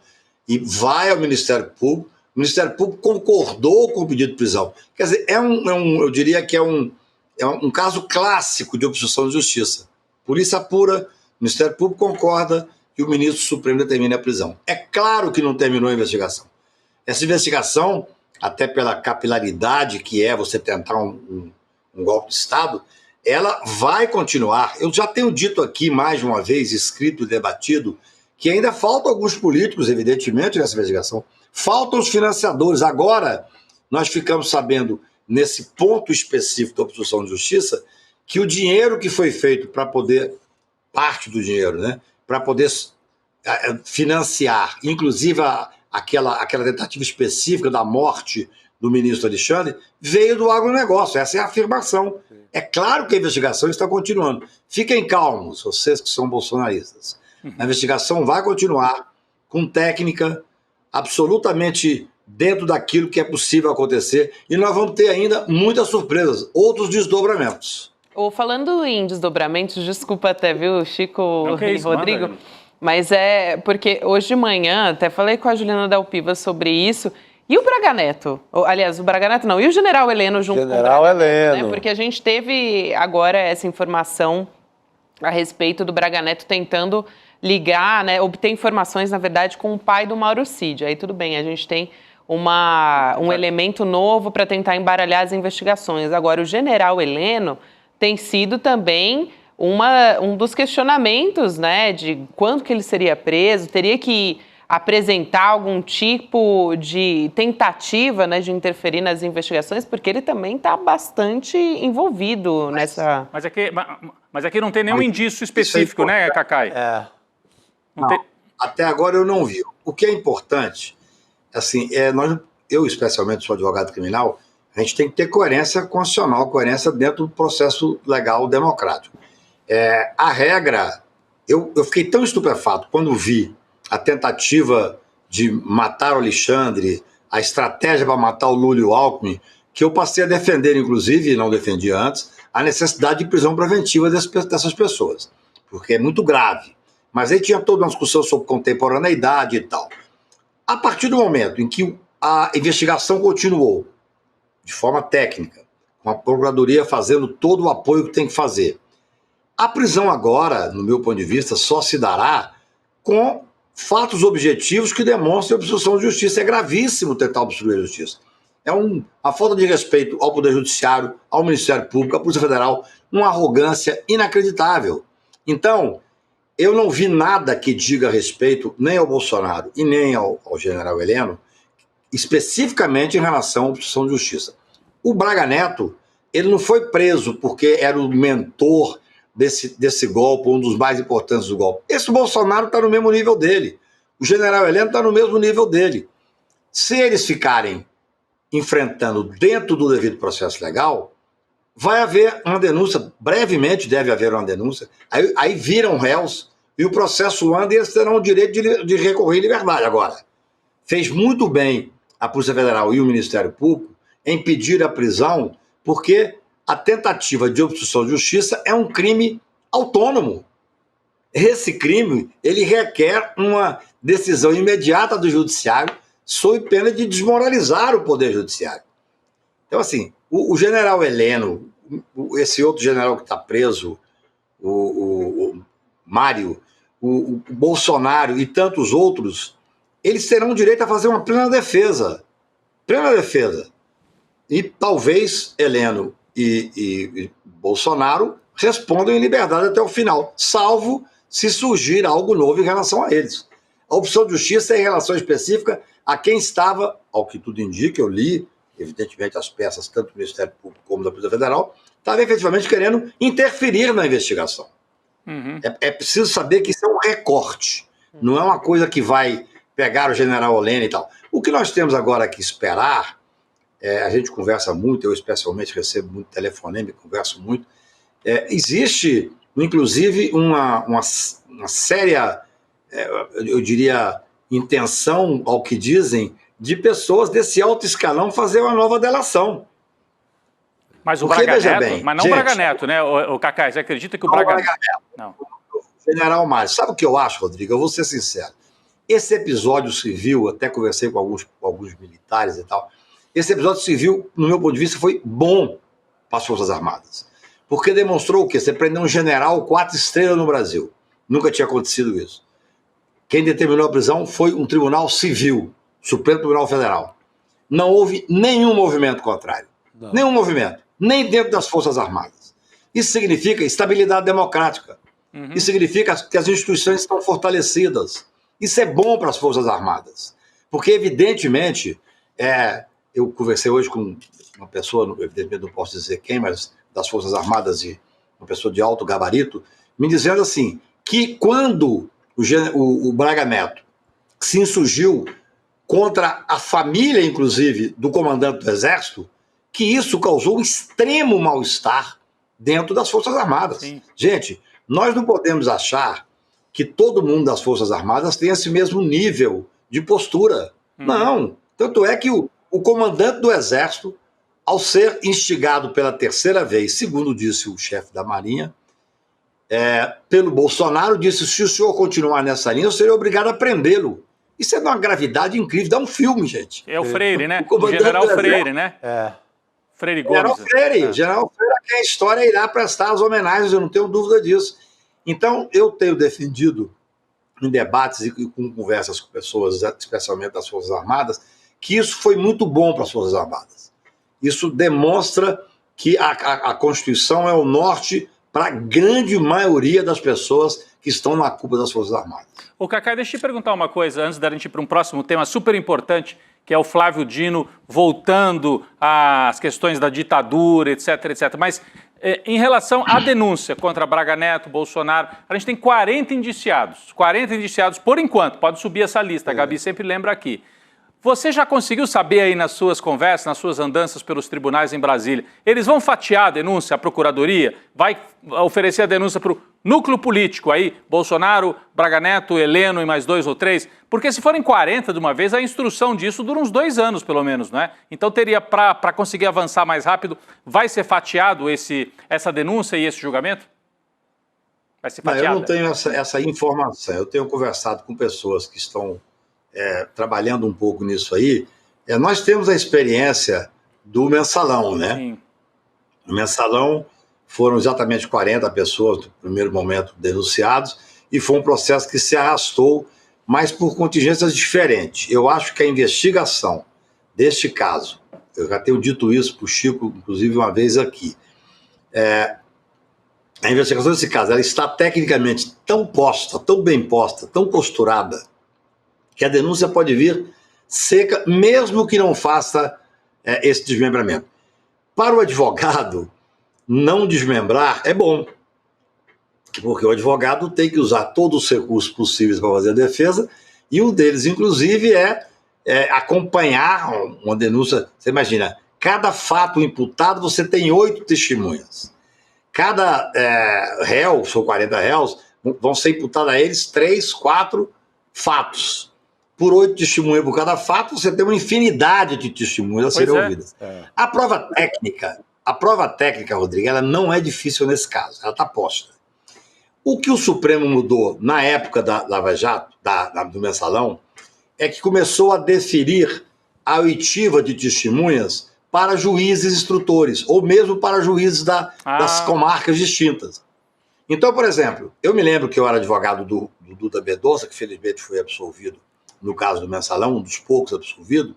e vai ao Ministério Público. O Ministério Público concordou com o pedido de prisão. Quer dizer, eu diria que é um caso clássico de obstrução de justiça. Polícia apura, o Ministério Público concorda e o ministro Supremo determina a prisão. É claro que não terminou a investigação. Essa investigação, até pela capilaridade que é você tentar um golpe de Estado, ela vai continuar. Eu já tenho dito aqui mais de uma vez, escrito e debatido, que ainda faltam alguns políticos, evidentemente, nessa investigação. Faltam os financiadores. Agora, nós ficamos sabendo, nesse ponto específico da obstrução de justiça, que o dinheiro que foi feito para poder, parte do dinheiro, né, para poder financiar, inclusive aquela tentativa específica da morte do ministro Alexandre, veio do agronegócio. Essa é a afirmação. É claro que a investigação está continuando. Fiquem calmos, vocês que são bolsonaristas. A investigação vai continuar com técnica, absolutamente dentro daquilo que é possível acontecer, e nós vamos ter ainda muitas surpresas, outros desdobramentos. Falando em desdobramentos, desculpa até, viu, Chico e Rodrigo, manda. Mas é porque hoje de manhã, até falei com a Juliana Dalpiva sobre isso, e o Braga Neto, aliás, o Braga Neto não, e o General Heleno junto com o Braga Neto, né? Porque a gente teve agora essa informação a respeito do Braga Neto tentando ligar, né, obter informações, na verdade, com o pai do Mauro Cid. Aí tudo bem, a gente tem um elemento novo para tentar embaralhar as investigações. Agora, o General Heleno tem sido também um dos questionamentos, né, de quando que ele seria preso, teria que apresentar algum tipo de tentativa, né, de interferir nas investigações, porque ele também está bastante envolvido nessa... Mas aqui não tem nenhum indício específico, né, Cacai? Não, até agora eu não vi. O que é importante, assim, eu especialmente sou advogado criminal, a gente tem que ter coerência constitucional, coerência dentro do processo legal democrático. A regra, eu fiquei tão estupefato quando vi a tentativa de matar o Alexandre, a estratégia para matar o Lula e o Alckmin, que eu passei a defender, inclusive, e não defendia antes, a necessidade de prisão preventiva dessas pessoas, porque é muito grave. Mas aí tinha toda uma discussão sobre contemporaneidade e tal. A partir do momento em que a investigação continuou de forma técnica, com a Procuradoria fazendo todo o apoio que tem que fazer, a prisão agora, no meu ponto de vista, só se dará com fatos objetivos que demonstrem obstrução de justiça. É gravíssimo tentar obstruir a justiça. É a falta de respeito ao Poder Judiciário, ao Ministério Público, à Polícia Federal, uma arrogância inacreditável. Então, eu não vi nada que diga respeito nem ao Bolsonaro e nem ao general Heleno, especificamente em relação à obstrução de justiça. O Braga Neto, ele não foi preso porque era o mentor desse golpe, um dos mais importantes do golpe. Esse Bolsonaro está no mesmo nível dele. O general Heleno está no mesmo nível dele. Se eles ficarem enfrentando dentro do devido processo legal, vai haver uma denúncia, brevemente deve haver uma denúncia, aí viram réus e o processo anda e eles terão o direito de recorrer em liberdade. Agora, fez muito bem a Polícia Federal e o Ministério Público em pedir a prisão, porque a tentativa de obstrução de justiça é um crime autônomo. Esse crime, ele requer uma decisão imediata do judiciário sob pena de desmoralizar o Poder Judiciário. Então, assim, o general Heleno, esse outro general que está preso, o Mário, o Bolsonaro e tantos outros, eles terão direito a fazer uma plena defesa. Plena defesa. E talvez Heleno e Bolsonaro respondam em liberdade até o final, salvo se surgir algo novo em relação a eles. A opção de justiça é em relação específica a quem estava, ao que tudo indica, eu li, evidentemente, as peças, tanto do Ministério Público como da Polícia Federal, estava efetivamente querendo interferir na investigação. Uhum. É preciso saber que isso é um recorte, não é uma coisa que vai pegar o general Heleno e tal. O que nós temos agora que esperar, a gente conversa muito, eu especialmente recebo muito telefonema, converso muito, existe, inclusive, uma séria, eu diria, intenção, ao que dizem, de pessoas desse alto escalão fazer uma nova delação. Mas o Braga Neto, mas não o Braga Neto, né, o Cacá, você acredita que o Braga Neto... Não. General Mário, sabe o que eu acho, Rodrigo? Eu vou ser sincero. Esse episódio civil, até conversei com alguns militares e tal, esse episódio civil, no meu ponto de vista, foi bom para as Forças Armadas. Porque demonstrou o quê? Você prendeu um general 4 estrelas no Brasil. Nunca tinha acontecido isso. Quem determinou a prisão foi um tribunal civil, Supremo Tribunal Federal. Não houve nenhum movimento contrário. Não. Nenhum movimento. Nem dentro das Forças Armadas. Isso significa estabilidade democrática. Uhum. Isso significa que as instituições estão fortalecidas. Isso é bom para as Forças Armadas. Porque, evidentemente, eu conversei hoje com uma pessoa, evidentemente não posso dizer quem, mas das Forças Armadas, e uma pessoa de alto gabarito, me dizendo assim, que quando o Braga Neto se insurgiu contra a família, inclusive, do comandante do Exército, que isso causou um extremo mal-estar dentro das Forças Armadas. Sim. Gente, nós não podemos achar que todo mundo das Forças Armadas tem esse mesmo nível de postura. Não. Tanto é que o comandante do Exército, ao ser instigado pela 3ª vez, segundo disse o chefe da Marinha, pelo Bolsonaro, disse, se o senhor continuar nessa linha, eu serei obrigado a prendê-lo. Isso é de uma gravidade incrível, dá um filme, gente. É o Freire, né? O general Freire, né? Freire Gomes. General Freire, a quem a história irá prestar as homenagens, eu não tenho dúvida disso. Então, eu tenho defendido em debates e com conversas com pessoas, especialmente das Forças Armadas, que isso foi muito bom para as Forças Armadas. Isso demonstra que a Constituição é o norte para a grande maioria das pessoas que estão na cúpula das Forças Armadas. Ô, Cacá, deixa eu te perguntar uma coisa, antes da gente ir para um próximo tema super importante, que é o Flávio Dino voltando às questões da ditadura, etc, etc. Mas em relação à denúncia contra Braga Neto, Bolsonaro, a gente tem 40 indiciados por enquanto, pode subir essa lista, a Gabi sempre lembra aqui. Você já conseguiu saber aí nas suas conversas, nas suas andanças pelos tribunais em Brasília, eles vão fatiar a denúncia, a Procuradoria? Vai oferecer a denúncia para o núcleo político aí, Bolsonaro, Braga Neto, Heleno e mais 2 ou 3? Porque se forem 40 de uma vez, a instrução disso dura uns 2 anos, pelo menos, não é? Então teria, para conseguir avançar mais rápido, vai ser fatiado essa denúncia e esse julgamento? Vai ser fatiado? Eu não tenho essa informação. Eu tenho conversado com pessoas que estão trabalhando um pouco nisso aí. Nós temos a experiência do mensalão, né? Sim. No mensalão foram exatamente 40 pessoas, no primeiro momento, denunciados, e foi um processo que se arrastou, mas por contingências diferentes. Eu acho que a investigação deste caso, eu já tenho dito isso para o Chico, inclusive uma vez aqui, a investigação desse caso, ela está tecnicamente tão posta, tão bem posta, tão costurada, que a denúncia pode vir seca, mesmo que não faça esse desmembramento. Para o advogado, não desmembrar é bom, porque o advogado tem que usar todos os recursos possíveis para fazer a defesa, e um deles, inclusive, é acompanhar uma denúncia. Você imagina, cada fato imputado, você tem 8 testemunhas. Cada réu, são 40 réus, vão ser imputados a eles 3, 4 fatos. Por 8 testemunhas por cada fato, você tem uma infinidade de testemunhas a serem ouvidas. A prova técnica, Rodrigo, ela não é difícil nesse caso, ela está posta. O que o Supremo mudou na época da Lava Jato, do mensalão, é que começou a deferir a oitiva de testemunhas para juízes instrutores, ou mesmo para juízes das comarcas distintas. Então, por exemplo, eu me lembro que eu era advogado do Duda Mendonça, que felizmente foi absolvido no caso do mensalão, um dos poucos absolvidos,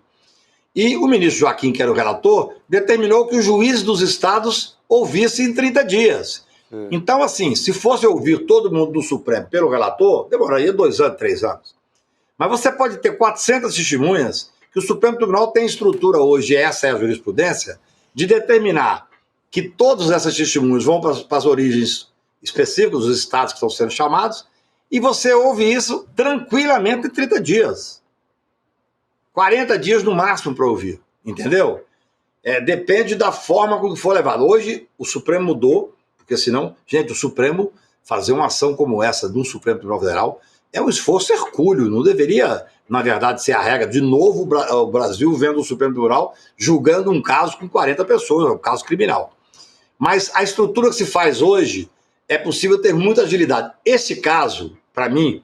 e o ministro Joaquim, que era o relator, determinou que os juízes dos estados ouvissem em 30 dias. Então, assim, se fosse ouvir todo mundo do Supremo pelo relator, demoraria 2 anos, 3 anos. Mas você pode ter 400 testemunhas, que o Supremo Tribunal tem estrutura hoje, essa é a jurisprudência, de determinar que todas essas testemunhas vão para as origens específicas dos estados que estão sendo chamados, e você ouve isso tranquilamente em 30 dias. 40 dias no máximo para ouvir, entendeu? Depende da forma como for levado. Hoje o Supremo mudou, porque senão, gente, o Supremo fazer uma ação como essa do Supremo Tribunal Federal é um esforço hercúleo, não deveria, na verdade, ser a regra. De novo, o Brasil vendo o Supremo Tribunal julgando um caso com 40 pessoas, um caso criminal. Mas a estrutura que se faz hoje é possível ter muita agilidade. Esse caso, para mim,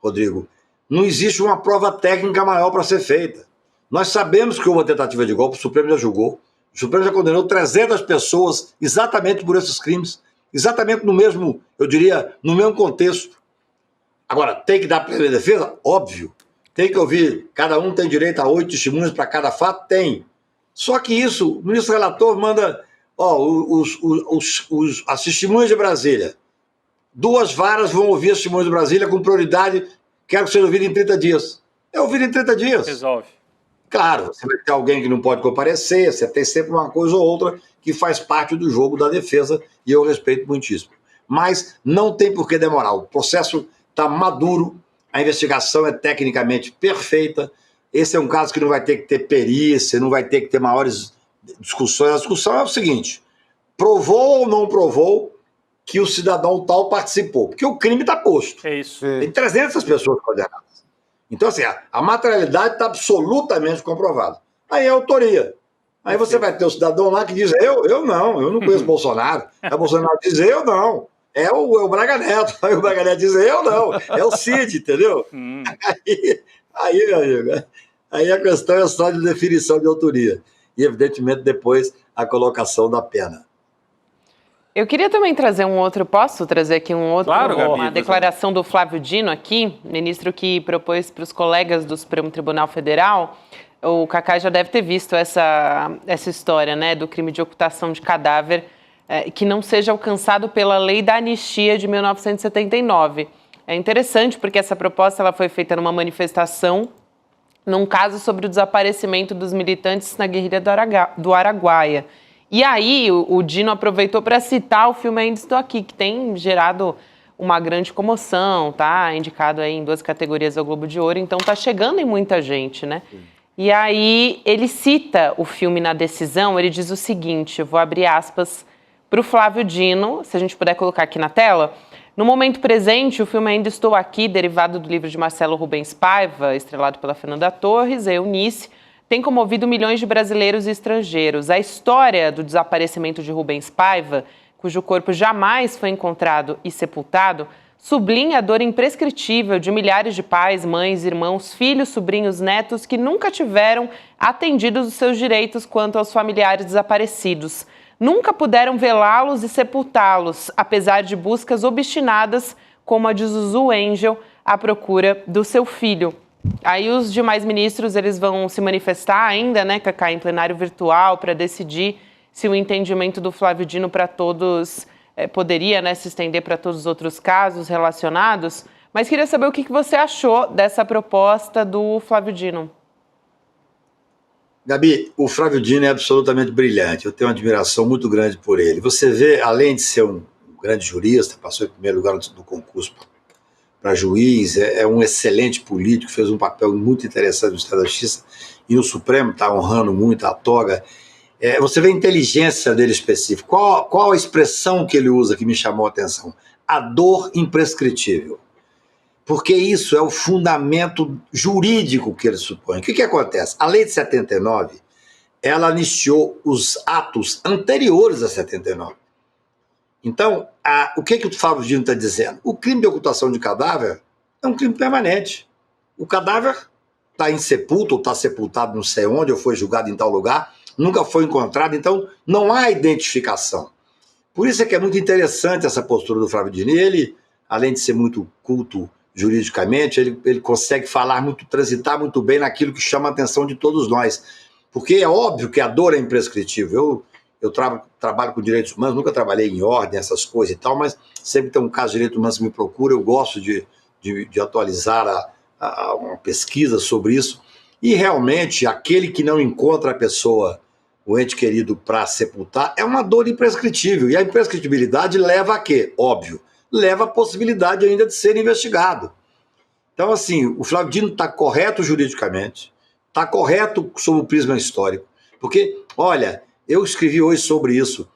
Rodrigo, não existe uma prova técnica maior para ser feita. Nós sabemos que houve uma tentativa de golpe, o Supremo já julgou, o Supremo já condenou 300 pessoas exatamente por esses crimes, exatamente no mesmo, eu diria, no mesmo contexto. Agora, tem que dar plena defesa? Óbvio. Tem que ouvir, cada um tem direito a 8 testemunhas para cada fato? Tem. Só que isso, o ministro relator manda, as testemunhas de Brasília, 2 varas vão ouvir as testemunhas de Brasília com prioridade, quero que seja ouvido em 30 dias. É ouvido em 30 dias. Resolve. Claro, você vai ter alguém que não pode comparecer, você tem sempre uma coisa ou outra que faz parte do jogo da defesa, e eu respeito muitíssimo. Mas não tem por que demorar. O processo está maduro, a investigação é tecnicamente perfeita. Esse é um caso que não vai ter que ter perícia, não vai ter que ter maiores discussões. A discussão é o seguinte: provou ou não provou que o cidadão tal participou? Porque o crime está posto. É isso. Tem 300 pessoas condenadas. Então, assim, a materialidade está absolutamente comprovada. Aí é autoria. Aí você vai ter o cidadão lá que diz, eu não conheço Bolsonaro. Aí o Bolsonaro diz, eu não. É o Braga Neto. Aí o Braga Neto diz, eu não. É o Cid, entendeu? Aí, meu amigo, aí a questão é só de definição de autoria. E, evidentemente, depois a colocação da pena. Eu queria também trazer posso trazer aqui claro, Gabi, uma declaração do Flávio Dino aqui, ministro que propôs para os colegas do Supremo Tribunal Federal. O Cacá já deve ter visto essa história, né, do crime de ocultação de cadáver, que não seja alcançado pela lei da anistia de 1979. É interessante porque essa proposta ela foi feita numa manifestação, num caso sobre o desaparecimento dos militantes na guerrilha do Araguaia. E aí o Dino aproveitou para citar o filme Ainda Estou Aqui, que tem gerado uma grande comoção, tá? Indicado aí em 2 categorias ao Globo de Ouro, então tá chegando em muita gente, né? E aí ele cita o filme na decisão, ele diz o seguinte, eu vou abrir aspas para o Flávio Dino, se a gente puder colocar aqui na tela. No momento presente, o filme Ainda Estou Aqui, derivado do livro de Marcelo Rubens Paiva, estrelado pela Fernanda Torres, a Eunice, tem comovido milhões de brasileiros e estrangeiros. A história do desaparecimento de Rubens Paiva, cujo corpo jamais foi encontrado e sepultado, sublinha a dor imprescritível de milhares de pais, mães, irmãos, filhos, sobrinhos, netos que nunca tiveram atendidos os seus direitos quanto aos familiares desaparecidos. Nunca puderam velá-los e sepultá-los, apesar de buscas obstinadas como a de Zuzu Angel à procura do seu filho. Aí os demais ministros eles vão se manifestar ainda, né, Cacá, em plenário virtual para decidir se o entendimento do Flávio Dino para todos poderia, né, se estender para todos os outros casos relacionados. Mas queria saber o que você achou dessa proposta do Flávio Dino. Gabi, o Flávio Dino é absolutamente brilhante. Eu tenho uma admiração muito grande por ele. Você vê, além de ser um grande jurista, passou em primeiro lugar no concurso para juiz, é um excelente político, fez um papel muito interessante no Estado da Justiça e no Supremo está honrando muito a toga. Você vê a inteligência dele específica. Qual a expressão que ele usa que me chamou a atenção? A dor imprescritível. Porque isso é o fundamento jurídico que ele supõe. O que acontece? A lei de 79, ela anistiou os atos anteriores a 79. Então, o que o Flávio Dino está dizendo? O crime de ocultação de cadáver é um crime permanente. O cadáver está insepulto, ou está sepultado não sei onde, ou foi julgado em tal lugar, nunca foi encontrado, então não há identificação. Por isso é que é muito interessante essa postura do Flávio Dino. E ele, além de ser muito culto juridicamente, ele consegue transitar muito bem naquilo que chama a atenção de todos nós. Porque é óbvio que a dor é imprescritível. Eu trabalho com direitos humanos, nunca trabalhei em ordem, essas coisas e tal, mas sempre tem um caso de direitos humanos que me procura, eu gosto de atualizar uma pesquisa sobre isso. E realmente, aquele que não encontra a pessoa, o ente querido, para sepultar, é uma dor imprescritível. E a imprescritibilidade leva a quê? Óbvio, leva a possibilidade ainda de ser investigado. Então, assim, o Flávio Dino está correto juridicamente, está correto sob o prisma histórico. Porque, olha, eu escrevi hoje sobre isso.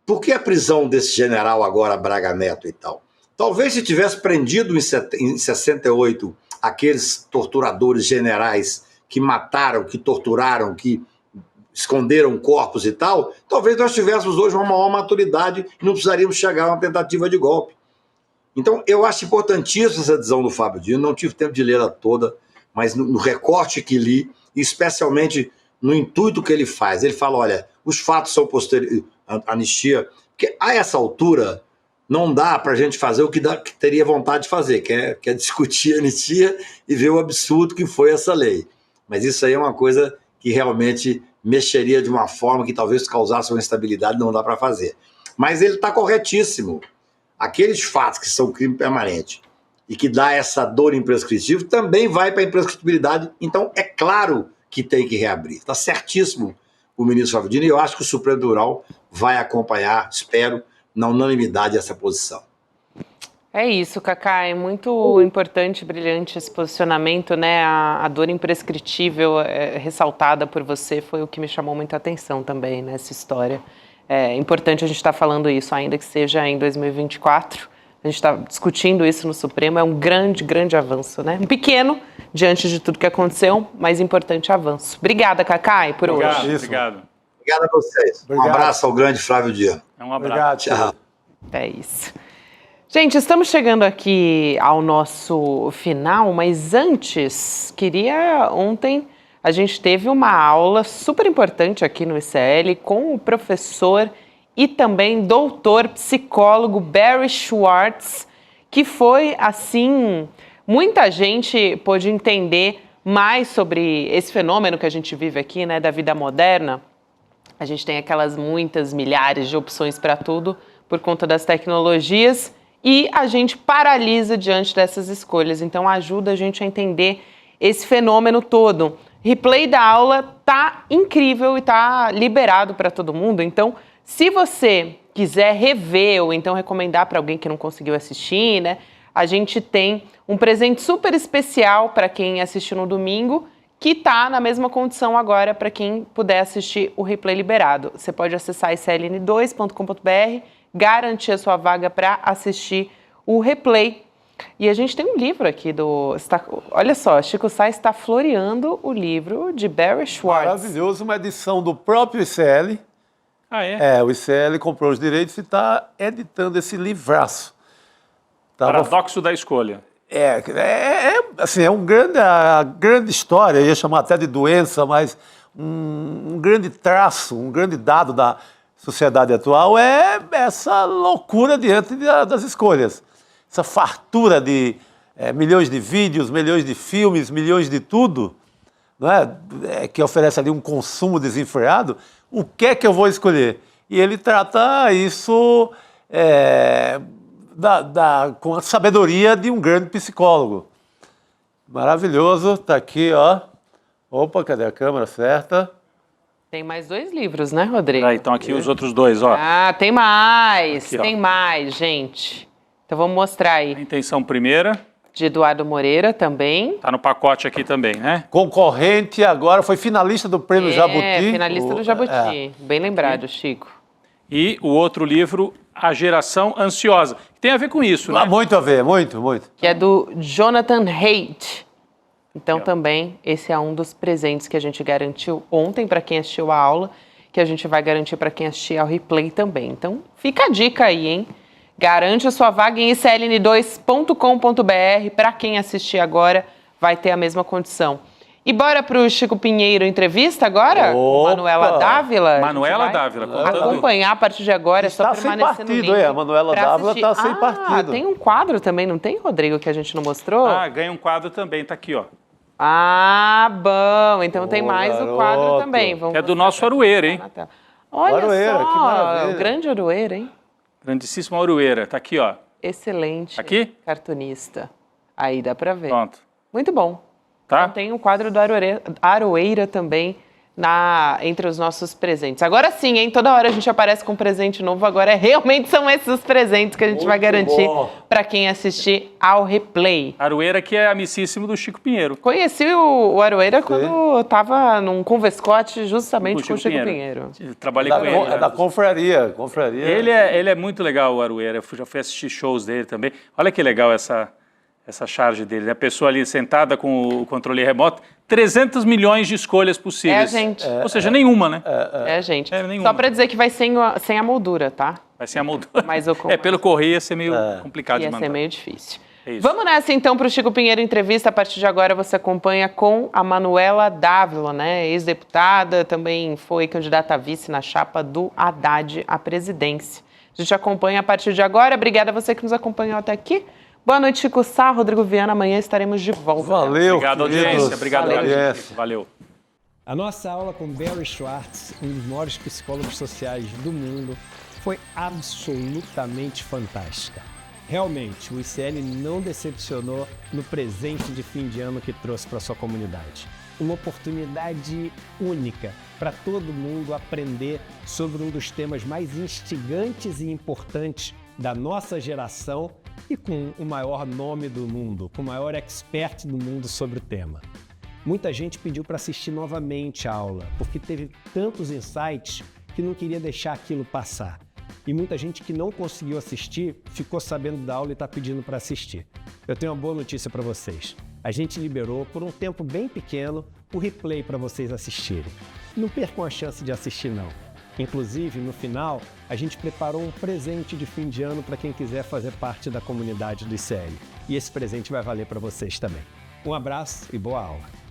Por que a prisão desse general agora, Braga Neto e tal? Talvez se tivesse prendido em 68 aqueles torturadores generais que mataram, que torturaram, que esconderam corpos e tal, talvez nós tivéssemos hoje uma maior maturidade e não precisaríamos chegar a uma tentativa de golpe. Então, eu acho importantíssima essa decisão do Flávio Dino, não tive tempo de ler-la toda, mas no recorte que li, especialmente no intuito que ele faz. Ele fala, olha, os fatos são posteriores à anistia, porque a essa altura não dá para a gente fazer o que teria vontade de fazer, que é discutir a anistia e ver o absurdo que foi essa lei. Mas isso aí é uma coisa que realmente mexeria de uma forma que talvez causasse uma instabilidade, não dá para fazer. Mas ele está corretíssimo. Aqueles fatos que são crime permanente e que dá essa dor imprescritível também vai para a imprescritibilidade. Então, é claro que tem que reabrir. Está certíssimo o ministro Flávio Dino e eu acho que o Supremo Tribunal vai acompanhar, espero, na unanimidade essa posição. É isso, Cacá, é muito importante e brilhante esse posicionamento, né? A dor imprescritível ressaltada por você foi o que me chamou muita atenção também nessa história. É importante a gente estar falando isso, ainda que seja em 2024. A gente está discutindo isso no Supremo, é um grande, grande avanço, né? Um pequeno, diante de tudo que aconteceu, mas importante avanço. Obrigada, Cacá, por hoje. Obrigado. Obrigado a vocês. Obrigado. Um abraço ao grande Flávio Dino. Um abraço. Obrigado. Tchau. É isso. Gente, estamos chegando aqui ao nosso final, mas antes, ontem a gente teve uma aula super importante aqui no ICL com o professor e também doutor psicólogo Barry Schwartz, que foi, assim, muita gente pôde entender mais sobre esse fenômeno que a gente vive aqui, né, da vida moderna. A gente tem aquelas milhares de opções para tudo por conta das tecnologias e a gente paralisa diante dessas escolhas. Então, ajuda a gente a entender esse fenômeno todo. Replay da aula tá incrível e tá liberado para todo mundo. Então, se você quiser rever ou então recomendar para alguém que não conseguiu assistir, né? A gente tem um presente super especial para quem assistiu no domingo, que está na mesma condição agora para quem puder assistir o replay liberado. Você pode acessar icln2.com.br, garantir a sua vaga para assistir o replay. E a gente tem um livro aqui olha só, Chico Sá está floreando o livro de Barry Schwartz. Maravilhoso, uma edição do próprio ICL. O ICL comprou os direitos e está editando esse livraço. Paradoxo da escolha. Assim, a grande história, eu ia chamar até de doença, mas um grande traço, um grande dado da sociedade atual é essa loucura diante das escolhas. Essa fartura de milhões de vídeos, milhões de filmes, milhões de tudo, não é? Que oferece ali um consumo desenfreado. O que é que eu vou escolher? E ele trata isso com a sabedoria de um grande psicólogo. Maravilhoso, tá aqui, ó. Opa, cadê a câmera certa? Tem mais 2 livros, né, Rodrigo? Então aqui os outros 2, ó. Tem mais, aqui, tem mais, gente. Então vamos mostrar aí. A Intenção Primeira. De Eduardo Moreira também. Tá no pacote aqui também, né? Concorrente agora, foi finalista do Prêmio Jabuti. Finalista do Jabuti. Bem lembrado, Chico. E o outro livro, A Geração Ansiosa. Tem a ver com isso, né? Muito a ver, muito. Que é do Jonathan Haidt. Então também esse é um dos presentes que a gente garantiu ontem para quem assistiu a aula, que a gente vai garantir para quem assistir ao replay também. Então fica a dica aí, hein? Garante a sua vaga em icln2.com.br. Para quem assistir agora, vai ter a mesma condição. E bora para o Chico Pinheiro entrevista agora? Opa. Manuela Dávila. Manuela Dávila. Acompanhar a partir de agora, é só permanecer no link. A Manuela Dávila está sem partido. Tem um quadro também, não tem, Rodrigo, que a gente não mostrou? Ganha um quadro também, tá aqui, ó. Bom, então tem mais o quadro também. É do nosso Aroeira, hein? Olha Aroeira, só, que maravilha. o grande Aroeira, hein? Grandíssimo Aroeira, tá aqui, ó. Excelente. Aqui? Cartunista. Aí dá pra ver. Pronto. Muito bom. Tá? Então tem um quadro do Aroeira também entre os nossos presentes. Agora sim, hein? Toda hora a gente aparece com um presente novo. Agora realmente são esses os presentes que a gente vai garantir para quem assistir ao replay. Aroeira, que é amicíssimo do Chico Pinheiro. Conheci o Aroeira quando eu estava num Convescote justamente com o Chico Pinheiro. Trabalhei com ele. É da confraria. Ele é muito legal, o Aroeira. Eu já fui assistir shows dele também. Olha que legal essa charge dele. A pessoa ali sentada com o controle remoto, 300 milhões de escolhas possíveis. Gente. Ou seja, nenhuma, né? Gente. Nenhuma. Só para dizer que vai sem a moldura, tá? Vai sem a moldura. Mas pelo correio ia ser meio complicado de mandar. Ia ser meio difícil. É Vamos nessa então para o Chico Pinheiro Entrevista. A partir de agora você acompanha com a Manuela Dávila, né? Ex-deputada, também foi candidata a vice na chapa do Haddad à presidência. A gente acompanha a partir de agora. Obrigada a você que nos acompanhou até aqui. Boa noite, Chico Sá, Rodrigo Viana. Amanhã estaremos de volta. Valeu, obrigado, audiência. Obrigado, audiência. Valeu. A nossa aula com Barry Schwartz, um dos maiores psicólogos sociais do mundo, foi absolutamente fantástica. Realmente, o ICL não decepcionou no presente de fim de ano que trouxe para sua comunidade. Uma oportunidade única para todo mundo aprender sobre um dos temas mais instigantes e importantes da nossa geração e com o maior nome do mundo, com o maior expert do mundo sobre o tema. Muita gente pediu para assistir novamente a aula, porque teve tantos insights que não queria deixar aquilo passar. E muita gente que não conseguiu assistir ficou sabendo da aula e está pedindo para assistir. Eu tenho uma boa notícia para vocês. A gente liberou, por um tempo bem pequeno, o replay para vocês assistirem. Não percam a chance de assistir, não. Inclusive, no final, a gente preparou um presente de fim de ano para quem quiser fazer parte da comunidade do ICL. E esse presente vai valer para vocês também. Um abraço e boa aula.